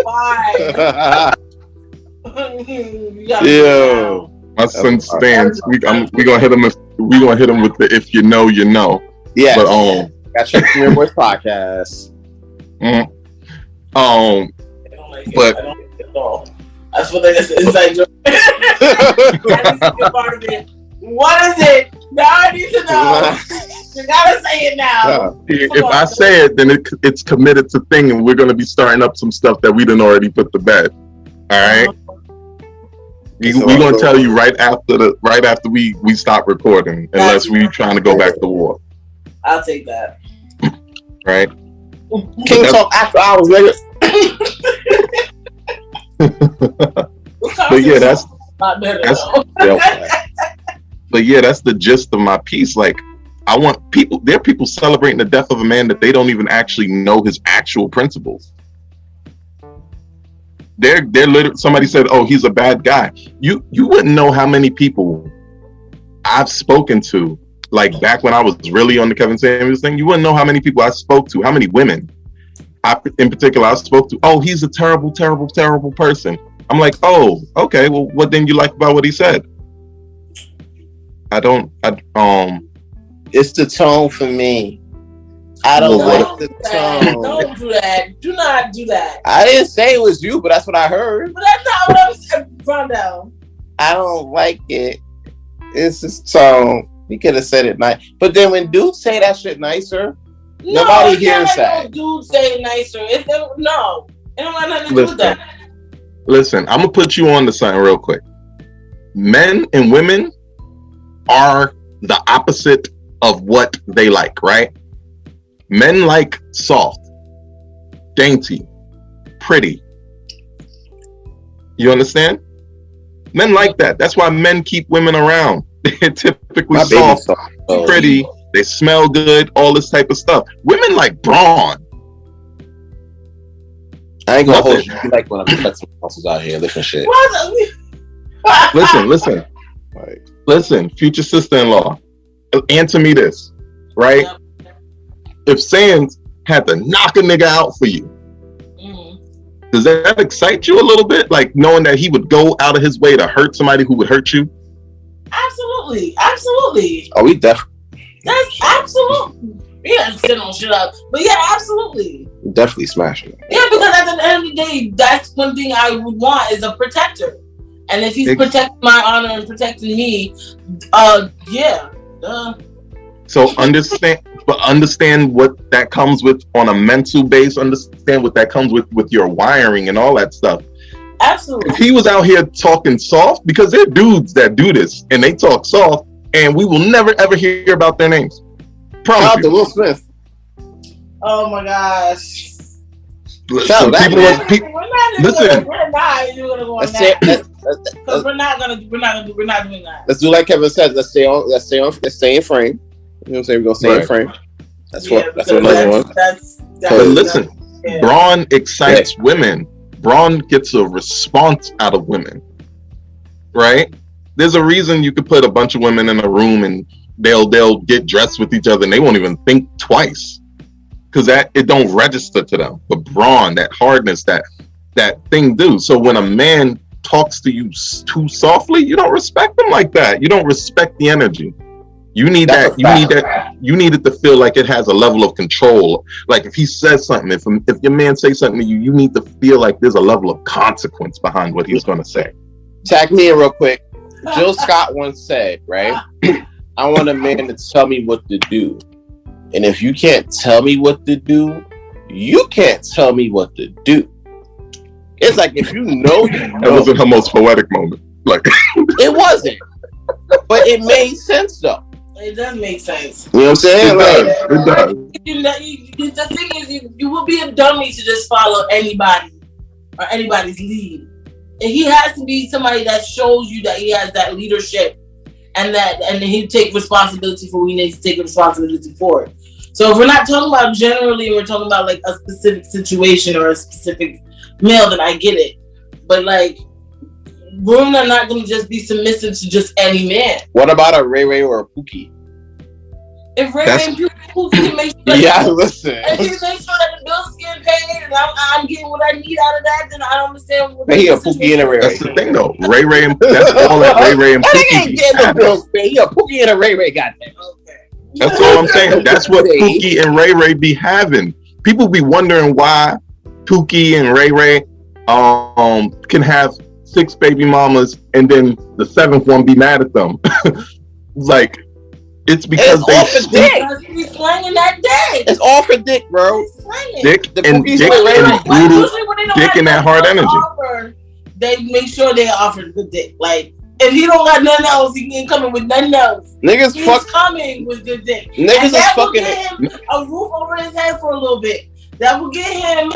C: Why?
A: Yo,
B: my son stands. We gonna hit him. We gonna hit him with the "if you know, you know."
A: Yeah.
B: But
A: got check from your boys podcast.
B: But
C: that's what it's inside joke. Part of it. What is it? Now I need to know. You gotta say it now.
B: If I say it, then it's committed to thing, and we're gonna be starting up some stuff that we didn't already put to bed. All right. We're gonna tell you right after we stop recording, unless we trying to go back to war.
C: I'll take that.
B: Right.
A: King talk after hours, nigga.
B: But yeah, that's
C: yeah.
B: That's the gist of my piece. Like, I want people. There are people celebrating the death of a man that they don't even actually know his actual principles. They're literally. Somebody said, "Oh, he's a bad guy." You wouldn't know how many people I've spoken to. Like, back when I was really on the Kevin Samuels thing, you wouldn't know how many people I spoke to, how many women in particular I spoke to. Oh, he's a terrible, terrible, terrible person. I'm like, oh, okay. Well, what didn't you like about what he said?
A: It's the tone for me. I don't like the tone.
C: Don't do that. Do not do that.
A: I didn't say it was you, but that's what I heard.
C: But that's not what I was found out.
A: I don't like it. It's his tone. He could have said it nice. But then when dudes say that shit nicer, nobody hears that.
C: No, dudes say it nicer. It don't have nothing to do with that.
B: Listen, I'm going to put you on to something real quick. Men and women are the opposite of what they like, right? Men like soft, dainty, pretty. You understand? Men like that. That's why men keep women around. They're typically soft, pretty, they smell good, all this type of stuff. Women like brawn.
A: I ain't gonna hold you. You like when I'm flexing muscles out here, lifting shit.
B: Listen.
A: Right.
B: Listen, future sister-in-law, answer me this, right? Yep. If Sands had to knock a nigga out for you, does that excite you a little bit? Like, knowing that he would go out of his way to hurt somebody who would hurt you?
C: Absolutely.
A: Oh, we definitely.
C: That's absolutely. We gotta sit on shit up. But yeah, absolutely.
A: Definitely smashing it.
C: Yeah, because at the end of the day, that's one thing I would want is a protector. And if he's protecting my honor and protecting me, yeah.
B: So understand what that comes with on a mental base. Understand what that comes with your wiring and all that stuff.
C: Absolutely.
B: If he was out here talking soft, because there are dudes that do this and they talk soft, and we will never ever hear about their names. Promise you.
A: Will Smith.
C: Oh my gosh.
B: Listen, we're not even
C: gonna go on that. Because we're not doing that.
A: Let's do like Kevin says. Let's stay in frame. You know what I'm saying? We're gonna stay in frame. That's another one.
B: But listen, Braun excites women. Braun gets a response out of women, right? There's a reason you could put a bunch of women in a room and they'll get dressed with each other and they won't even think twice because that it don't register to them. But Braun, that hardness, that thing do. So when a man talks to you too softly, you don't respect him like that. You don't respect the energy. You need that. You need it to feel like it has a level of control. Like if he says something, if your man says something to you, you need to feel like there's a level of consequence behind what he's going to say.
A: Tag me in real quick. Jill Scott once said, right? I want a man to tell me what to do. And if you can't tell me what to do, you can't tell me what to do. It's like if you know.
B: That wasn't her most poetic moment. Like
A: it wasn't. But it made sense though.
C: It does make sense.
A: You know what I'm saying?
B: It does.
C: The thing is, you will be a dummy to just follow anybody or anybody's lead. And he has to be somebody that shows you that he has that leadership and he take responsibility for what he needs to take responsibility for it. So if we're not talking about generally, we're talking about like a specific situation or a specific male, then I get it. But like, women are not going to just be submissive to just any man.
A: What about a Ray Ray or a Pookie?
C: If Ray Ray and Pookie can make sure
A: listen.
C: If he makes sure that the bills getting paid and I'm getting what I need out of that, then I don't understand what
A: he a Pookie and a Ray Ray.
B: That's the thing though. Ray Ray and that's all that Ray Ray and Pookie.
A: Ain't getting no bills paid. He a Pookie and a Ray Ray, goddamn.
C: Okay.
B: That's all I'm saying. That's what Pookie and Ray Ray be having. People be wondering why Pookie and Ray Ray can have 6 baby mamas and then the 7th one be mad at them. Like it's because
A: it's all for dick.
C: Because he's slanging that dick.
A: It's all for dick, bro.
B: Dick and brutal dick and that hard energy.
C: They make sure they offer good dick. Like if he don't got nothing else, he ain't coming with nothing else.
A: Niggas
C: coming with good dick.
A: Niggas is fucking
C: him a roof over his head for a little bit. That will get him,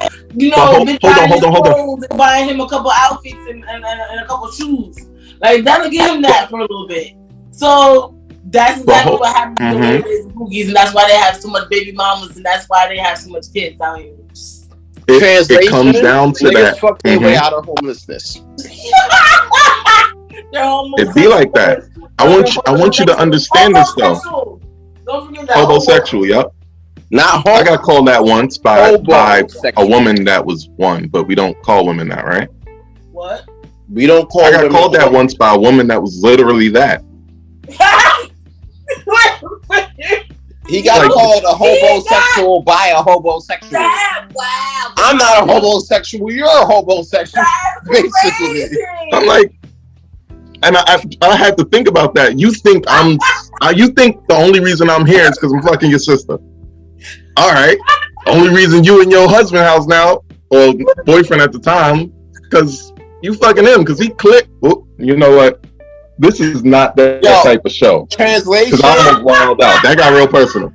B: hold on.
C: Buying him a couple outfits and a couple shoes. Like that'll get him that for a little bit. So that's exactly what happens to the ladies and Pookies, and that's why they have so much baby mamas, and that's why they have so much kids out here.
B: It comes down to that.
A: Fuck their way out of homelessness.
B: It be like that. I want you to understand this though.
C: Don't forget that.
B: Homosexual, yep.
A: Not
B: I got called that once by a woman that was one, but we don't call women that, right?
C: What?
A: We don't call.
B: I got called that once by a woman that was literally that.
A: He got called a homosexual by a homosexual.
C: Wow.
A: I'm not a homosexual. You're a homosexual. Basically,
B: I'm like, and I had to think about that. You think you think the only reason I'm here is because I'm fucking your sister. All right. Only reason you in your husband's house now, or boyfriend at the time, because you fucking him, because he clicked. Oh, you know what? This is not that type of show.
A: Translation.
B: Because I'm wild out. That got real personal.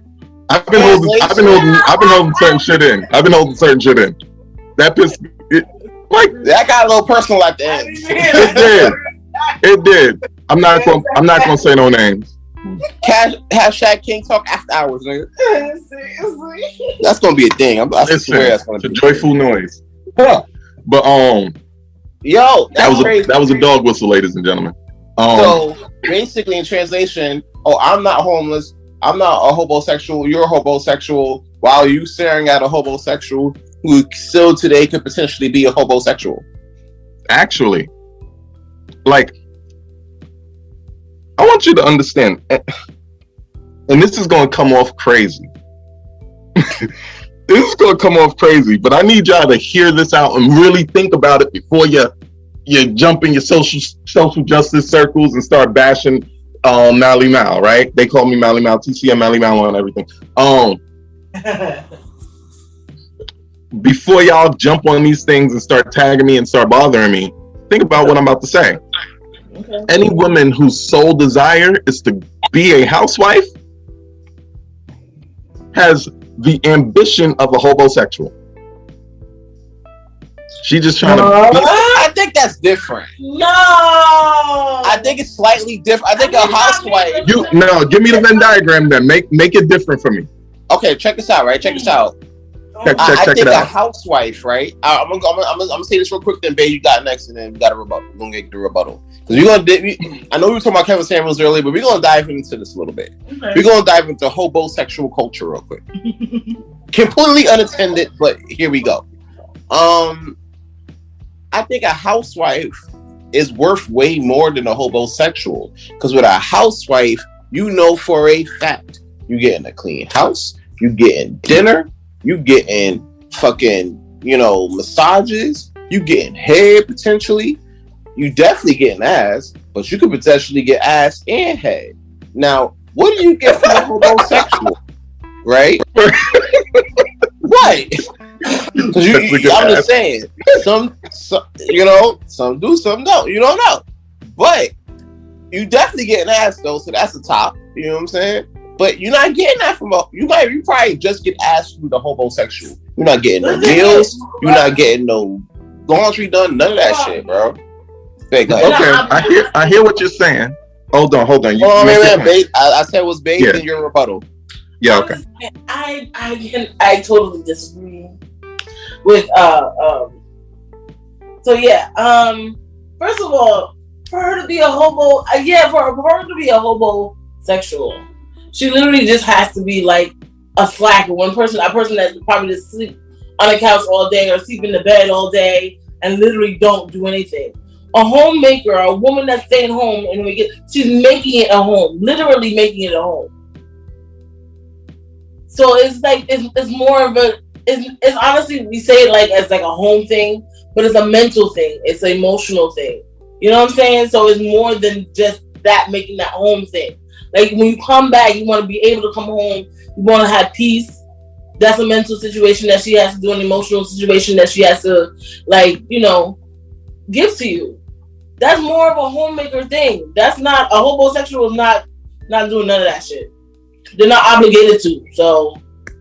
B: I've been holding certain shit in. That pissed it, like
A: that got a little personal at the end.
B: It did. I'm not gonna say no names.
A: Hashtag King Talk after hours, nigga. That's gonna be a thing. I swear that's gonna be
B: a joyful noise. Huh. But
A: yo,
B: that was a dog whistle, ladies and gentlemen.
A: So basically, in translation, I'm not homeless. I'm not a homosexual. You're a homosexual. While you staring at a homosexual who still today could potentially be a homosexual.
B: Actually, like, I want you to understand, and this is going to come off crazy. This is going to come off crazy, but I need y'all to hear this out and really think about it before you jump in your social justice circles and start bashing Malimal, right? They call me Malimal, TCM Malimal on everything. Before y'all jump on these things and start tagging me and start bothering me, think about what I'm about to say. Okay. Any woman whose sole desire is to be a housewife has the ambition of a homosexual. She just trying to.
A: I think that's different.
C: No,
A: I think it's slightly different. I think a housewife.
B: Give me the Venn diagram then. Make it different for me.
A: Okay, check this out, right? Check this out. I think a housewife, right? I'm gonna say this real quick. Then, babe, you got next, and then we got a rebuttal. We're gonna get the rebuttal because I know we were talking about Kevin Samuels earlier, but we're gonna dive into this a little bit. Okay. We're gonna dive into homosexual culture real quick. Completely unattended, but here we go. I think a housewife is worth way more than a homosexual because with a housewife, you know for a fact you getting a clean house, you getting dinner. You getting fucking, massages. You getting head potentially. You definitely getting ass, but you could potentially get ass and head. Now, what do you get from a homosexual? Right? Right. Because I'm just saying, some do, some don't. You don't know. But you definitely getting ass though, so that's the top. You know what I'm saying? But you're not getting that from you probably just get asked through the homosexual. You're not getting no meals. You're not getting no laundry done. None of that shit, bro. Okay,
B: I hear what you're saying. Hold on.
C: Babe.
A: I said it was babe in your rebuttal.
B: Yeah, okay.
C: I totally disagree with So yeah, first of all, for her to be a homo, for her to be a homosexual. She literally just has to be like a slacker. A person that probably just sleep on the couch all day or sleep in the bed all day and literally don't do anything. A homemaker, a woman that's staying home and she's making it a home, literally making it a home. So it's like it's more of it's honestly we say it like as like a home thing, but it's a mental thing. It's an emotional thing. You know what I'm saying? So it's more than just that making that home thing. Like when you come back, you want to be able to come home. You want to have peace. That's a mental situation that she has to do, an emotional situation that she has to, give to you. That's more of a homemaker thing. That's not a homosexual. Is not doing none of that shit. They're not obligated to. So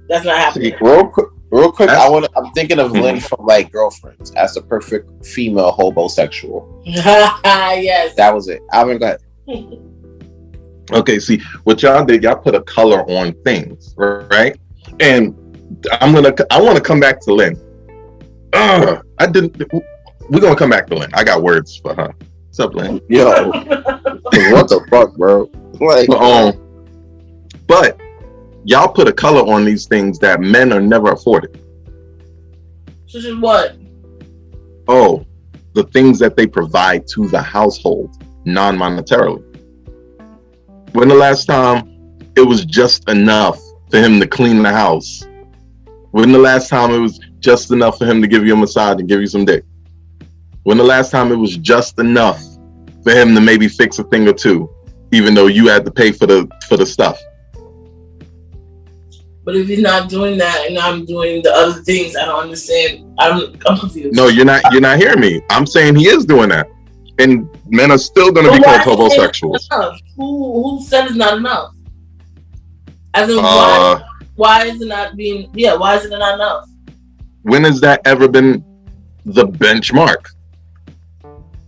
C: that's not happening.
A: Real quick. I'm thinking of Lynn from like Girlfriends as the perfect female homosexual.
C: Yes,
A: that was it. I mean, go ahead.
B: Okay, see what y'all did. Y'all put a color on things, right? And I want to come back to Lynn. We're gonna come back to Lynn. I got words for her. What's up, Lynn?
A: Yo, what the fuck, bro? Like,
B: but y'all put a color on these things that men are never afforded.
C: Such as what?
B: Oh, the things that they provide to the household non-monetarily. When the last time it was just enough for him to clean the house? When the last time it was just enough for him to give you a massage and give you some dick? When the last time it was just enough for him to maybe fix a thing or two, even though you had to pay for the stuff?
C: But if he's not doing that and I'm doing the other things, I don't understand. I'm confused.
B: No, you're not hearing me. I'm saying he is doing that. And men are still going to be called homosexuals.
C: Who said it's not enough? As in, why is it not being? Yeah, why is it not enough?
B: When has that ever been the benchmark?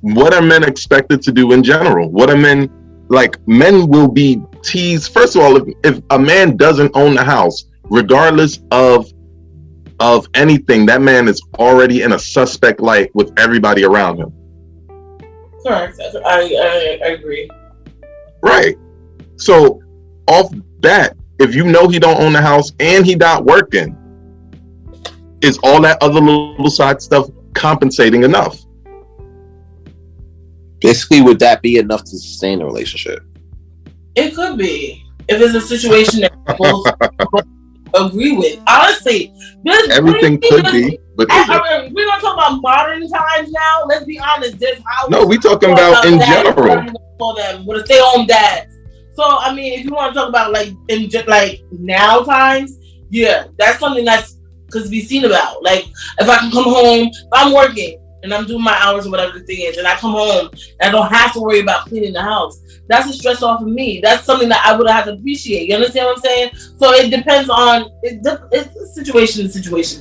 B: What are men expected to do in general? What are men like? Men will be teased. First of all, if a man doesn't own the house, regardless of anything, that man is already in a suspect light with everybody around him.
C: Correct. I agree.
B: Right. So off that, if you know he don't own the house and he not working, is all that other little side stuff compensating enough?
A: Basically, would that be enough to sustain a relationship?
C: It could be. If it's a situation that both agree with. Honestly,
B: everything could be. But
C: we're gonna talk about modern times now. Let's be honest.
B: No, we talking about in general.
C: For them with a stay-home dad. So I mean, if you want to talk about like in like now times, yeah, that's something that's because be seen about. Like if I can come home, if I'm working and I'm doing my hours or whatever the thing is, and I come home and I don't have to worry about cleaning the house. That's a stress off of me. That's something that I would have to appreciate. You understand what I'm saying? So it depends on it's a situation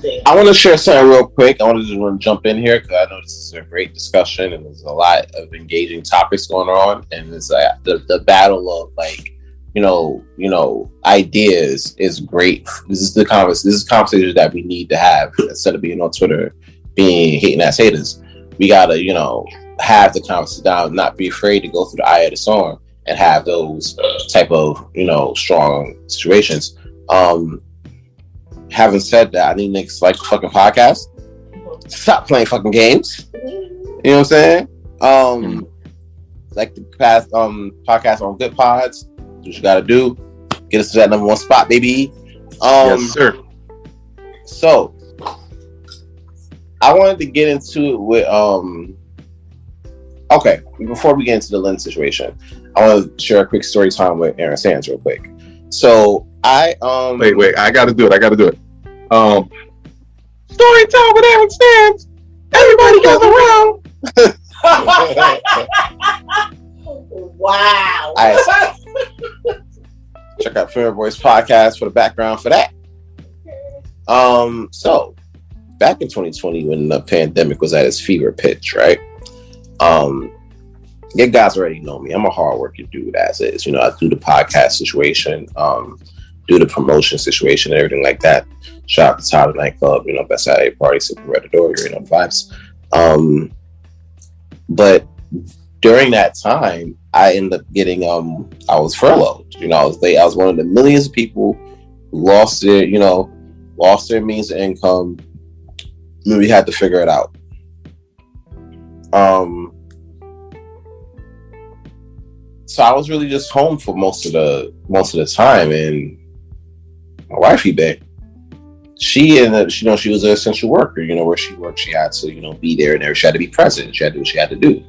C: thing.
A: I want to share something real quick. I want to just jump in here because I know this is a great discussion and there's a lot of engaging topics going on, and it's like the battle of like ideas is great. This is conversations that we need to have instead of being on Twitter, being hating ass haters. We gotta, have the conversation down, not be afraid to go through the eye of the storm and have those type of, strong situations. Having said that, I need niggas like fucking podcast. Stop playing fucking games. You know what I'm saying? Like the past podcast on Good Pods. Do what you gotta do. Get us to that number 1 spot, baby.
B: Yes, sir.
A: So I wanted to get into it with okay, before we get into the Lynn situation, I want to share a quick story time with Aaron Sands real quick. So I
B: wait, I gotta do it. Story time with Aaron Sands. Everybody goes around.
C: Wow.
A: Check out Fair Boys Podcast for the background for that. So back in 2020 when the pandemic was at its fever pitch, right? You guys already know me. I'm a hardworking dude as is. I do the podcast situation, do the promotion situation and everything like that. Shout out to Tyler Nightclub, Best Saturday Party, Super Red Door, the vibes. But during that time, I ended up getting I was furloughed. I was one of the millions of people who lost their means of income. And we had to figure it out. So I was really just home for most of the time, and my wifey Bae, she was an essential worker. Where she worked, she had to be there, and she had to be present. She had to do what she had to do.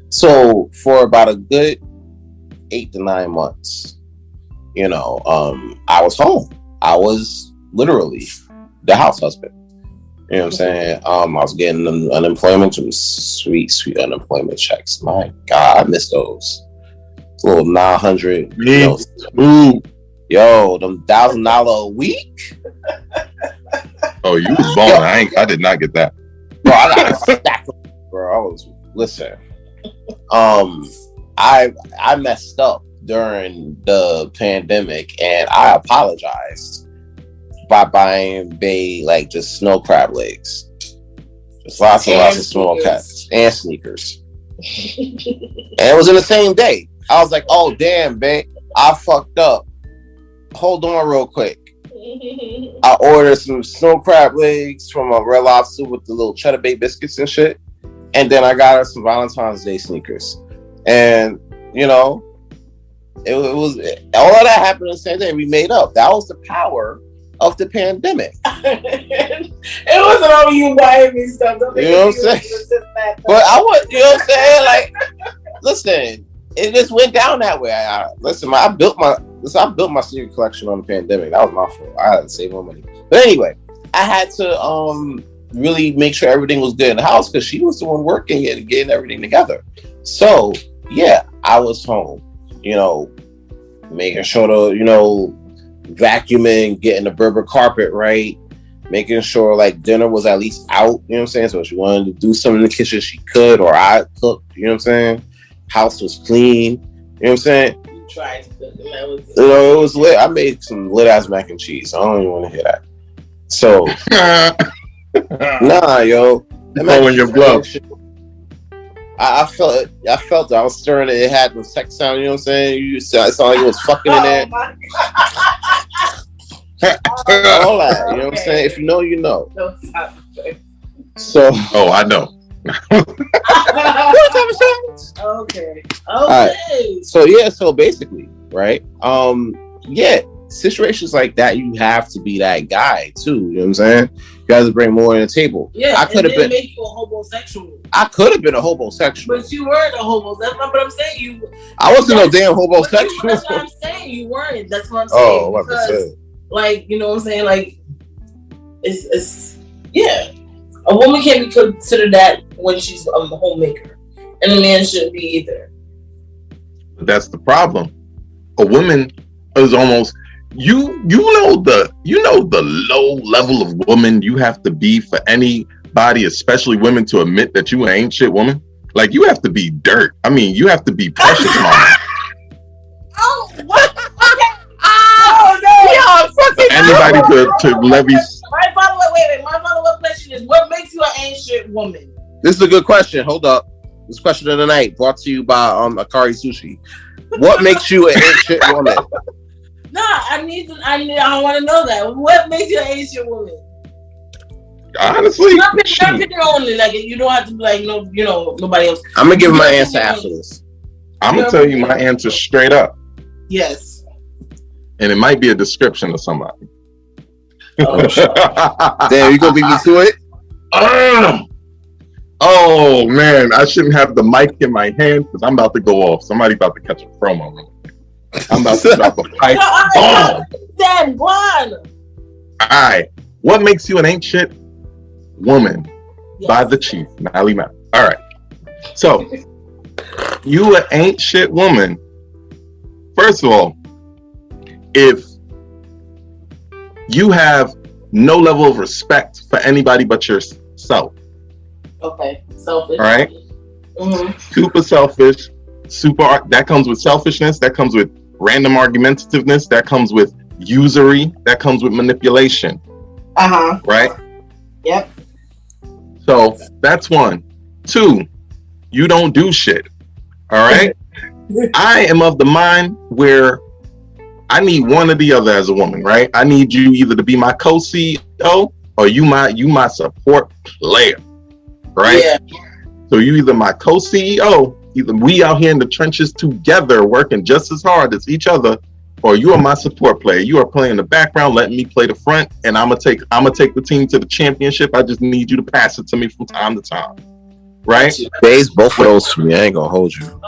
A: So for about a good 8 to 9 months, I was home. I was literally the house husband. You know what I'm saying? I was getting unemployment, some sweet unemployment checks. My God, I miss those. Little 900. Yo, them $1,000 a week.
B: Oh, you was balling. I did not get that.
A: Bro, I got a stack of, bro. Listen. I messed up during the pandemic, and I apologized by buying Bae just snow crab legs, just lots of small cats and sneakers. And it was in the same day. I was like, "Oh damn, Bae, I fucked up. Hold on, real quick." I ordered some snow crab legs from a Red Lobster with the little cheddar bay biscuits and shit, and then I got her some Valentine's Day sneakers. And it was all of that happened the same day. We made up. That was the power of the pandemic.
C: It wasn't only you buying me stuff.
A: You know what I'm saying? But I was, what I'm saying? Listen, it just went down that way. I built my sneaker collection on the pandemic. That was my fault. I had to save my money. But anyway, I had to really make sure everything was good in the house because she was the one working and getting everything together. So yeah, I was home, making sure to, vacuuming, getting the Berber carpet right, making sure dinner was at least out, you know what I'm saying? So if she wanted to do something in the kitchen, she could, or I cooked, you know what I'm saying? House was clean, you know what I'm saying?
C: You tried to cook, and that was
A: it was lit. I made some lit ass mac and cheese. I don't even want to hear that. So nah, yo.
B: Blowing your bluff.
A: I felt it. I was stirring it. It had the sex sound, you know what I'm saying? It sounded like it was fucking in there. All that, you know what I'm saying? If you know, you know. So.
B: Oh, I know.
C: Okay.
A: Right. So basically, right? Situations like that, you have to be that guy too. You know what I'm saying? You have to bring more to the table.
C: Yeah, I could have been. Make you a homosexual.
A: I could have been a homosexual,
C: but you weren't a homosexual. That's what I'm saying. You.
A: I wasn't no damn homosexual.
C: That's what I'm saying. You weren't. That's what I'm saying.
A: Oh, what I'm saying.
C: You know what I'm saying? It's yeah. A woman can't be considered that when she's a homemaker, and a man shouldn't be either.
B: That's the problem. A woman is almost. You know the low level of woman you have to be for anybody, especially women, to admit that you ain't shit woman. Like, you have to be dirt. I mean, you have to be precious, mama.
C: Oh, what?
B: deciding to levy.
C: My follow-up question is: what makes you an ancient woman?
A: This is a good question. Hold up. This question of the night brought to you by Akari Sushi. What makes you an ancient woman?
C: No, I want to know that. What makes you an ancient woman?
B: Honestly,
C: not pick your own. Like you don't have to be like nobody else.
A: I'm gonna give my answer after this.
B: I'm gonna tell you my answer straight up.
C: Yes.
B: And it might be a description of somebody.
A: Oh, damn, you gonna beat me to it?
B: Oh man, I shouldn't have the mic in my hand because I'm about to go off. Somebody about to catch a promo. I'm about to drop a pipe.
C: Damn, one.
B: Alright. What makes you an ancient woman? Yes. By the chief, Malimal. Alright. So you an ancient woman. First of all, if you have no level of respect for anybody but yourself.
C: Okay, selfish.
B: All right? Mm-hmm. Super selfish. That comes with selfishness. That comes with random argumentativeness. That comes with usury. That comes with manipulation. Right?
C: Yep.
B: So that's one. Two, you don't do shit. All right? I am of the mind where I need one or the other as a woman, right? I need you either to be my co-CEO or you my support player, right? Yeah. So you either my co-CEO, either we out here in the trenches together working just as hard as each other, or you are my support player. You are playing the background, letting me play the front, and I'm gonna take the team to the championship. I just need you to pass it to me from time to time, right?
A: Days both of those for me. I ain't gonna hold you.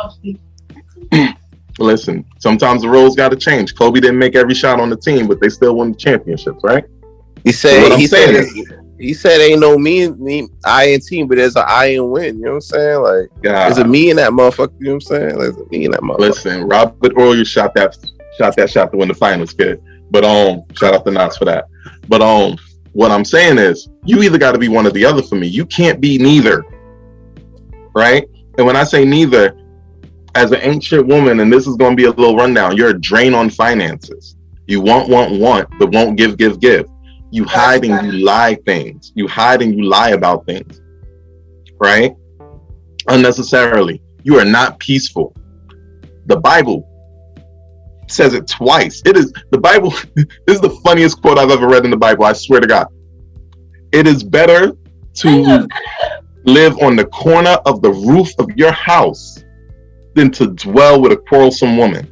B: Listen, sometimes the roles got to change. Kobe didn't make every shot on the team, but they still won the championships, right?
A: He said ain't no me I in team, but there's an I in win. You know what I'm saying? Like, there's a me in that motherfucker. You know what I'm saying? There's a me in that motherfucker.
B: Listen, Robert Ory shot that shot to win the finals, kid. But shout out to Knox for that. But what I'm saying is, you either got to be one or the other for me. You can't be neither, right? And when I say neither, as an ancient woman, and this is going to be a little rundown, you're a drain on finances. You want, but won't give. You hide and you lie things. You hide and you lie about things, right? Unnecessarily. You are not peaceful. The Bible says it twice. The Bible, this is the funniest quote I've ever read in the Bible, I swear to God. It is better to live on the corner of the roof of your house than to dwell with a quarrelsome woman.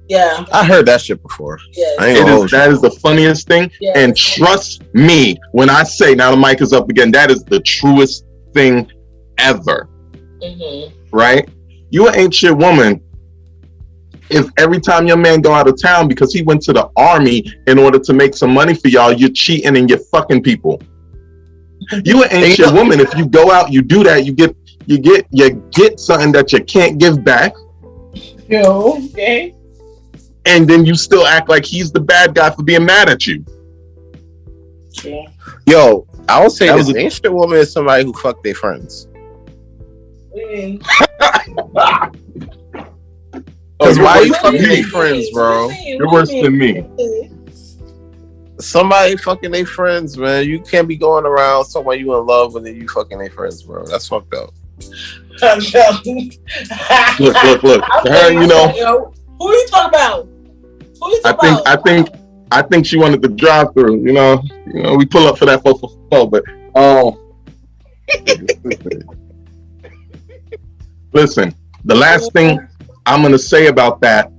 C: Yeah,
A: I heard that shit before.
C: Yeah,
B: that is the funniest thing. Yeah. And trust me when I say, now the mic is up again, that is the truest thing ever. Mm-hmm. Right? You an ancient woman if every time your man go out of town because he went to the army in order to make some money for y'all, you're cheating and you're fucking people. You an ancient woman if you go out, you do that, you get something that you can't give back.
C: Yo, okay.
B: And then you still act like he's the bad guy for being mad at you.
C: Yeah.
A: Yo, I would say this ancient woman is somebody who fucked their friends. Because why are you fucking their friends, bro?
B: You're worse than me.
A: Somebody fucking their friends, man. You can't be going around somebody you in love and then you fucking their friends, bro. That's fucked up.
B: Look. Her, you know.
C: Who are you talking about?
B: I think she wanted to drive through. You know, we pull up for that 444, but listen. The last thing I'm gonna say about that,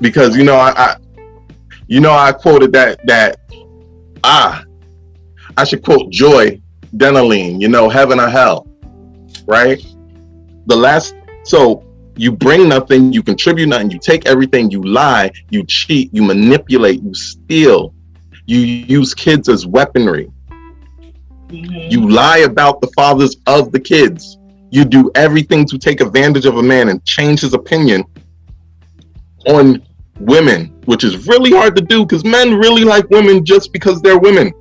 B: because I quoted that I should quote Joy Dennaline, heaven or hell, right? So you bring nothing, you contribute nothing, you take everything, you lie, you cheat, you manipulate, you steal, you use kids as weaponry. Mm-hmm. You lie about the fathers of the kids. You do everything to take advantage of a man and change his opinion on women, which is really hard to do because men really like women just because they're women.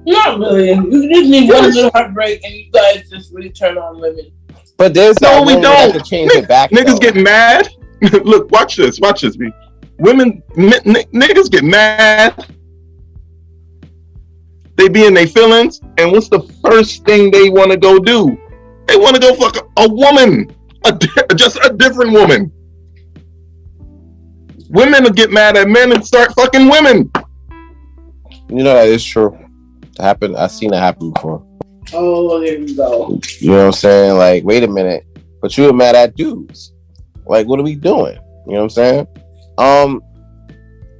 C: Not really. You just need one little heartbreak and you guys just really turn on women.
A: But there's
B: no, we don't.
A: To change it back.
B: Niggas get mad. Look, watch this. Niggas get mad They be in their feelings, and what's the first thing they want to go do? They want to go fuck a woman, just a different woman. Women will get mad at men and start fucking women.
A: You know that is true. It happened. I've seen it happen before.
C: Oh, there we go.
A: You know what I'm saying? Like, wait a minute, but you were mad at dudes. Like, what are we doing? You know what I'm saying?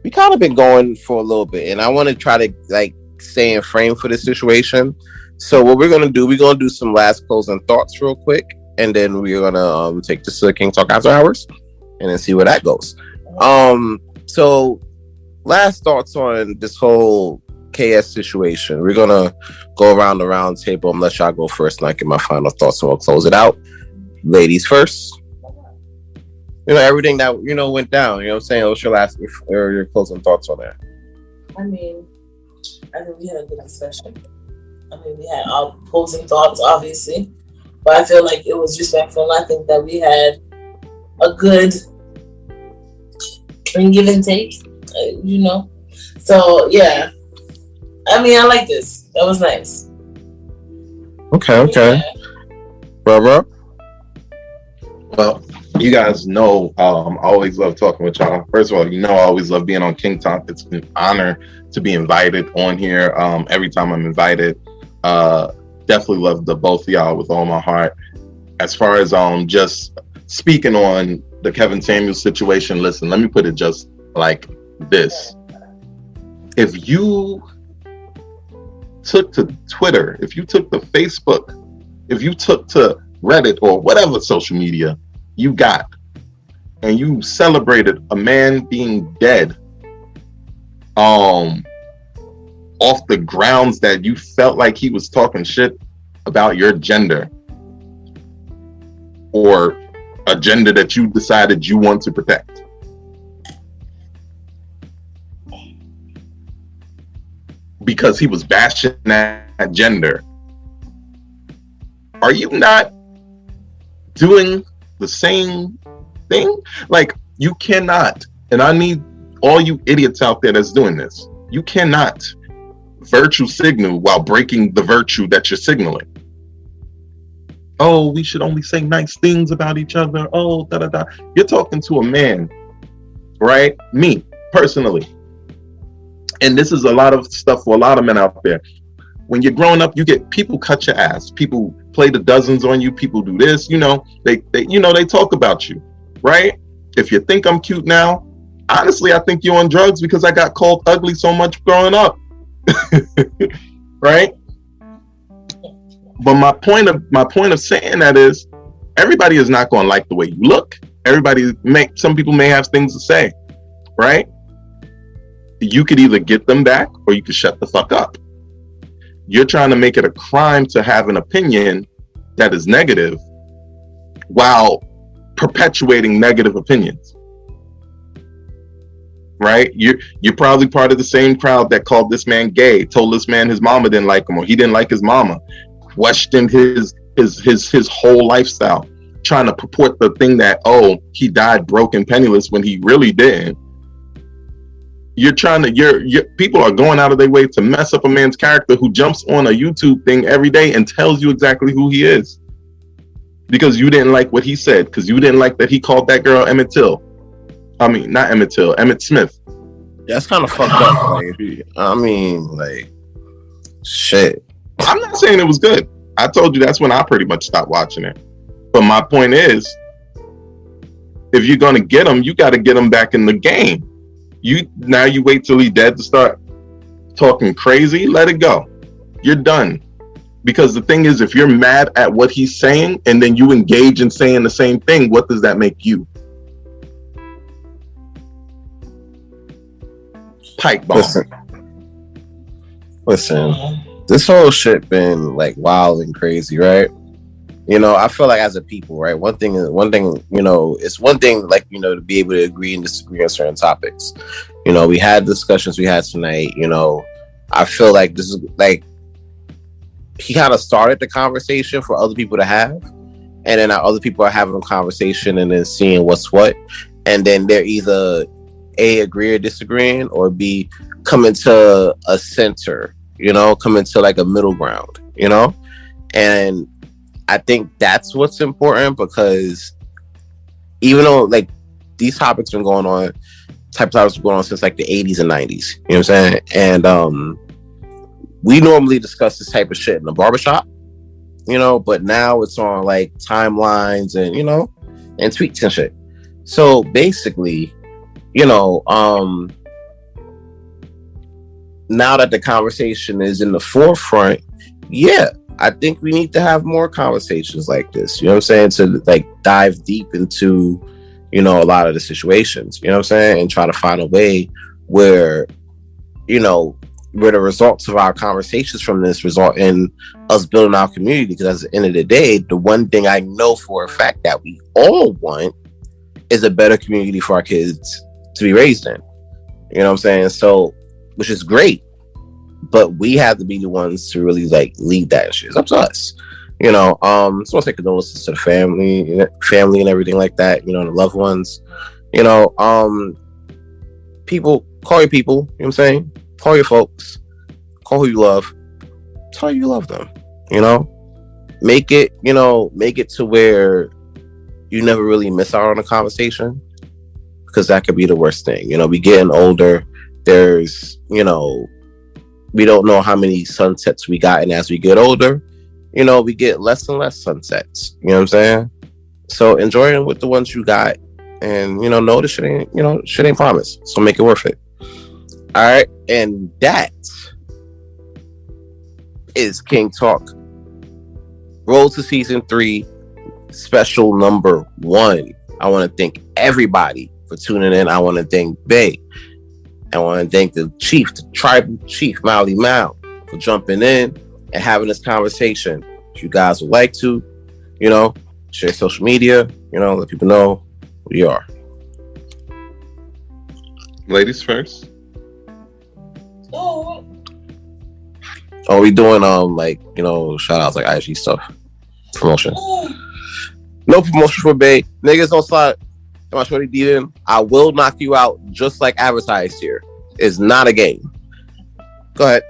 A: We kind of been going for a little bit, and I want to try to like stay in frame for this situation. So what we're gonna do some last closing thoughts real quick, and then we're gonna take this to the King Talk After Hours, and then see where that goes. So last thoughts on this whole KS situation. We're gonna go around the round table and let y'all go first, and I get my final thoughts, and we'll close it out. Ladies first. You know, everything that went down. You know what I'm saying? What's your last or your closing thoughts on that?
C: I mean, I think we had a good discussion. I mean, we had our opposing thoughts, obviously, but I feel like it was respectful. And I think that we had a good give and take, So yeah, I mean, I like this. That was nice.
A: Okay. Yeah. Barbara?
B: Well, you guys know I always love talking with y'all. First of all, I always love being on King Talk. It's an honor to be invited on here. Every time I'm invited, definitely love the both of y'all with all my heart. As far as just speaking on the Kevin Samuels situation, listen, let me put it just like this. If you took to Twitter, if you took to Facebook, if you took to Reddit or whatever social media you got, and you celebrated a man being dead off the grounds that you felt like he was talking shit about your gender or a gender that you decided you want to protect, because he was bashing that gender, are you not doing the same thing? Like, you cannot, and I need all you idiots out there that's doing this, you cannot virtue signal while breaking the virtue that you're signaling. Oh, we should only say nice things about each other. Oh, da da da. You're talking to a man, right? Me, personally. And this is a lot of stuff for a lot of men out there. When you're growing up, you get people cut your ass. People play the dozens on you. People do this. They talk about you, right? If you think I'm cute now, honestly, I think you're on drugs because I got called ugly so much growing up, right? But my point of saying that is, everybody is not going to like the way you look. Some people may have things to say, right? You could either get them back or you could shut the fuck up. You're trying to make it a crime to have an opinion that is negative while perpetuating negative opinions, right? You're probably part of the same crowd that called this man gay, told this man his mama didn't like him or he didn't like his mama, questioned his whole lifestyle, trying to purport the thing that, oh, he died broke and penniless when he really didn't. People are going out of their way to mess up a man's character who jumps on a YouTube thing every day and tells you exactly who he is, because you didn't like what he said, because you didn't like that he called that girl Emmett Smith.
A: That's kind of fucked up. Shit.
B: I'm not saying it was good. I told you that's when I pretty much stopped watching it. But my point is, if you're going to get him, you got to get him back in the game. You wait till he's dead to start talking crazy. Let it go. You're done. Because the thing is, if you're mad at what he's saying and then you engage in saying the same thing, what does that make you? Pipe bomb.
A: Listen. This whole shit been like wild and crazy, right? I feel like as a people, right? One thing, it's one thing, like, to be able to agree and disagree on certain topics. We had discussions we had tonight, I feel like this is like, he kind of started the conversation for other people to have. And then other people are having a conversation and then seeing what's what. And then they're either A, agree or disagreeing, or B, coming to a center. come into like a middle ground, and I think that's what's important, because even though like these topics been going on, type of topics been going on since like the 80s and 90s, you know what I'm saying? And we normally discuss this type of shit in the barbershop, but now it's on like timelines and and tweets and shit. So basically, now that the conversation is in the forefront, yeah, I think we need to have more conversations like this, you know what I'm saying, to like dive deep into a lot of the situations, you know what I'm saying, and try to find a way where where the results of our conversations from this result in us building our community. Because at the end of the day, the one thing I know for a fact that we all want is a better community for our kids to be raised in. You know what I'm saying? So, which is great, but we have to be the ones to really like lead that shit. It's up to us. So I want to say condolences to the family and everything like that, the loved ones. People, call your people, you know what I'm saying? Call your folks, call who you love, tell you love them, make it to where you never really miss out on a conversation, because that could be the worst thing. We getting older. There's, we don't know how many sunsets we got, and as we get older, we get less and less sunsets. You know what I'm saying? So enjoy them with the ones you got, and know the shit ain't promised. So make it worth it. All right, and that is King Talk. Roll to season 3, special number 1. I want to thank everybody for tuning in. I want to thank Bae. I want to thank the chief, the tribal chief, Malimal, for jumping in and having this conversation. If you guys would like to, share social media, let people know who you are.
B: Ladies first.
A: Are we doing shout outs like IG stuff? Promotion. No promotion for Bae. Niggas don't slide. Am I shorty D in? I will knock you out just like advertised here. It's not a game. Go ahead.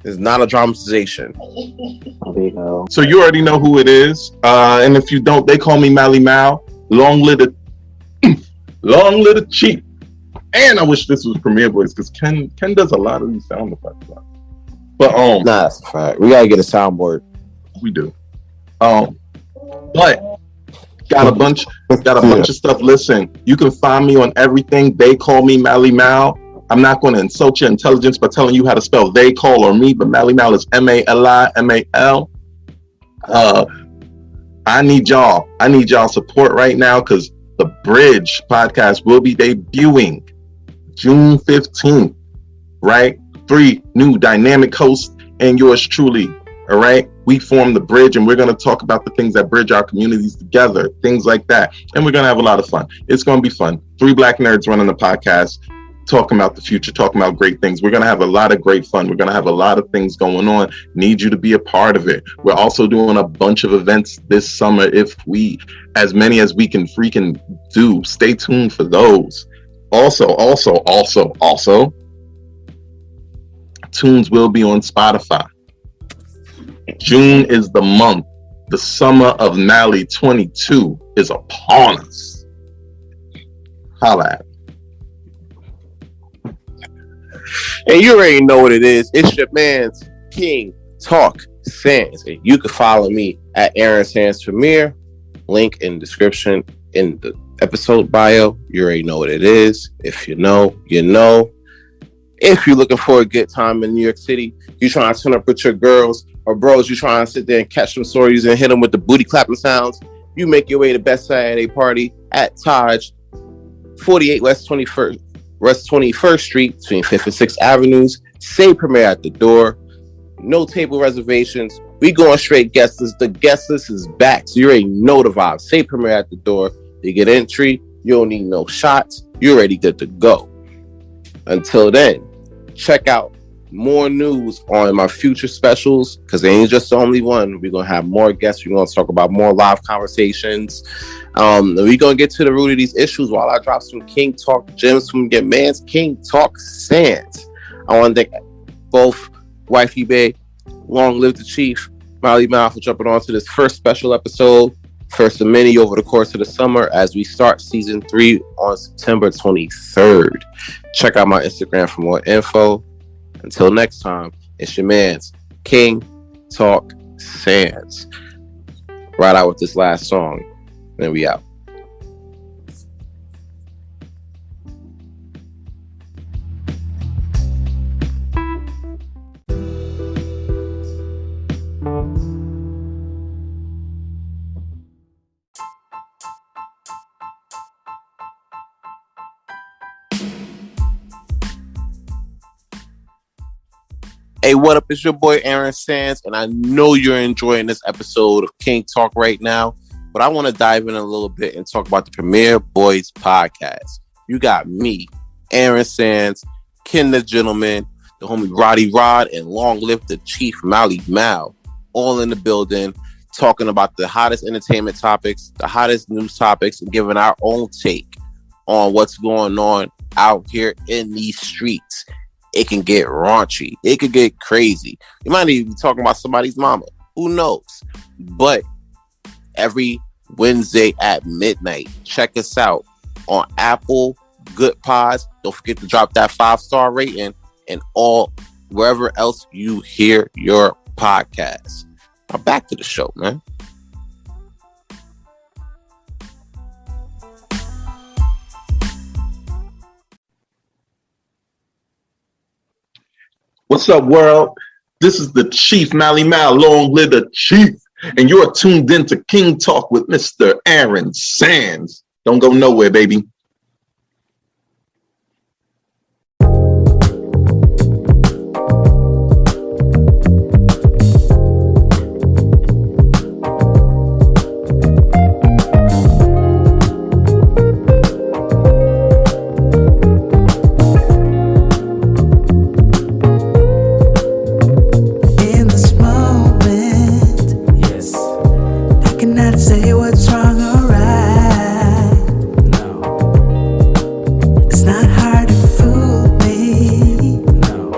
A: It's not a dramatization.
D: There you go.
B: So you already know who it is. And if you don't, they call me Malimal. Long live the chief. And I wish this was Premiere Boys, because Ken does a lot of these sound effects. But
A: nah, that's a fact. We gotta get a soundboard.
B: We do. But got a bunch of stuff. Listen, you can find me on everything. They call me Malimal. I'm not going to insult your intelligence by telling you how to spell they call or me, but Malimal is Malimal. I need y'all support right now, because the Bridge podcast will be debuting June 15th, right? 3 new dynamic hosts and yours truly, all right? We form the Bridge, and we're going to talk about the things that bridge our communities together, things like that. And we're going to have a lot of fun. It's going to be fun. 3 black nerds running the podcast, talking about the future, talking about great things. We're going to have a lot of great fun. We're going to have a lot of things going on. Need you to be a part of it. We're also doing a bunch of events this summer, as many as we can freaking do. Stay tuned for those. Also, tunes will be on Spotify. June is the month. The summer of Mali 22 is upon us. Holla at me.
A: And you already know what it is. It's your man's King Talk Sands. And you can follow me at Aaron Sands Premier. Link in description in the episode bio. You already know what it is. If you know, you know. If you're looking for a good time in New York City, you trying to turn up with your girls or bros, you trying to sit there and catch some stories and hit them with the booty clapping sounds, you make your way to Best Saturday Party at Taj, 48 West 21st Street between 5th and 6th Avenues. Say premiere at the door. No table reservations. We going straight guest list. The guest list is back, so you already know the vibe. Say premiere at the door. You get entry. You don't need no shots. You're already good to go. Until then, check out more news on my future specials, because they ain't just the only one. We're gonna have more guests. We're gonna talk about more live conversations. We're gonna get to the root of these issues while I drop some King Talk gems from your man's King Talk Sands. I want to thank both Wifey Bae, long live the Chief, Malimal, for jumping on to this first special episode, first of many over the course of the summer as we start season 3 on September 23rd. Check out my Instagram for more info. Until next time, it's your man's King Talk Sands. Right out with this last song. Then we out. Hey, what up? It's your boy Aaron Sands, and I know you're enjoying this episode of King Talk right now, but I want to dive in a little bit and talk about the Premier Boys podcast. You got me, Aaron Sands, Ken the Gentleman, the homie Roddy Rod, and long live the Chief Malimal, all in the building, talking about the hottest entertainment topics, the hottest news topics, and giving our own take on what's going on out here in these streets. It can get raunchy. It could get crazy. You might even be talking about somebody's mama. Who knows? But every Wednesday at midnight, check us out on Apple, Good Pods. Don't forget to drop that 5-star rating and all wherever else you hear your podcast. Now back to the show, man.
B: What's up, world? This is the Chief Malimal, long live the Chief, and you're tuned in to King Talk with Mr. Aaron Sands. Don't go nowhere, baby.
E: Say what's wrong or right. No. It's not hard to fool me. No.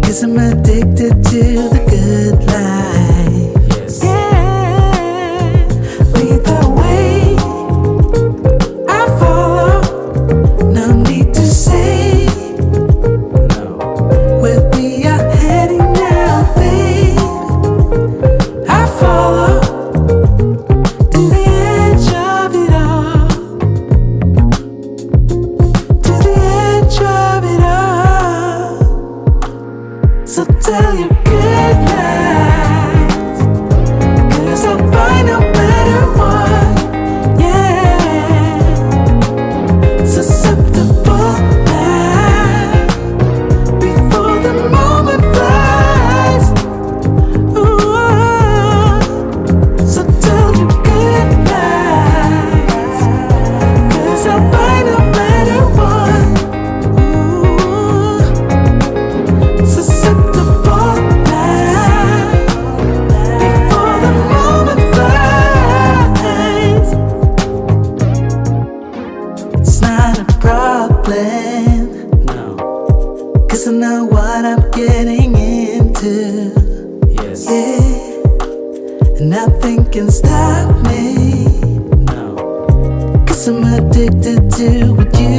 E: 'Cause I'm addicted to the good life. Yes. Yeah. Lead the way. I follow. No need to say. No. Where we are heading now, babe. I follow. Tell your good lies, 'cause I'll buy no matter what, yeah. Susceptible now, before the moment flies. Ooh, so tell your good lies, 'cause I'll buy no matter what. Ooh, susceptible. No. 'Cause I know what I'm getting into. Yes. Yeah. And nothing can stop me. No. 'Cause I'm addicted to what you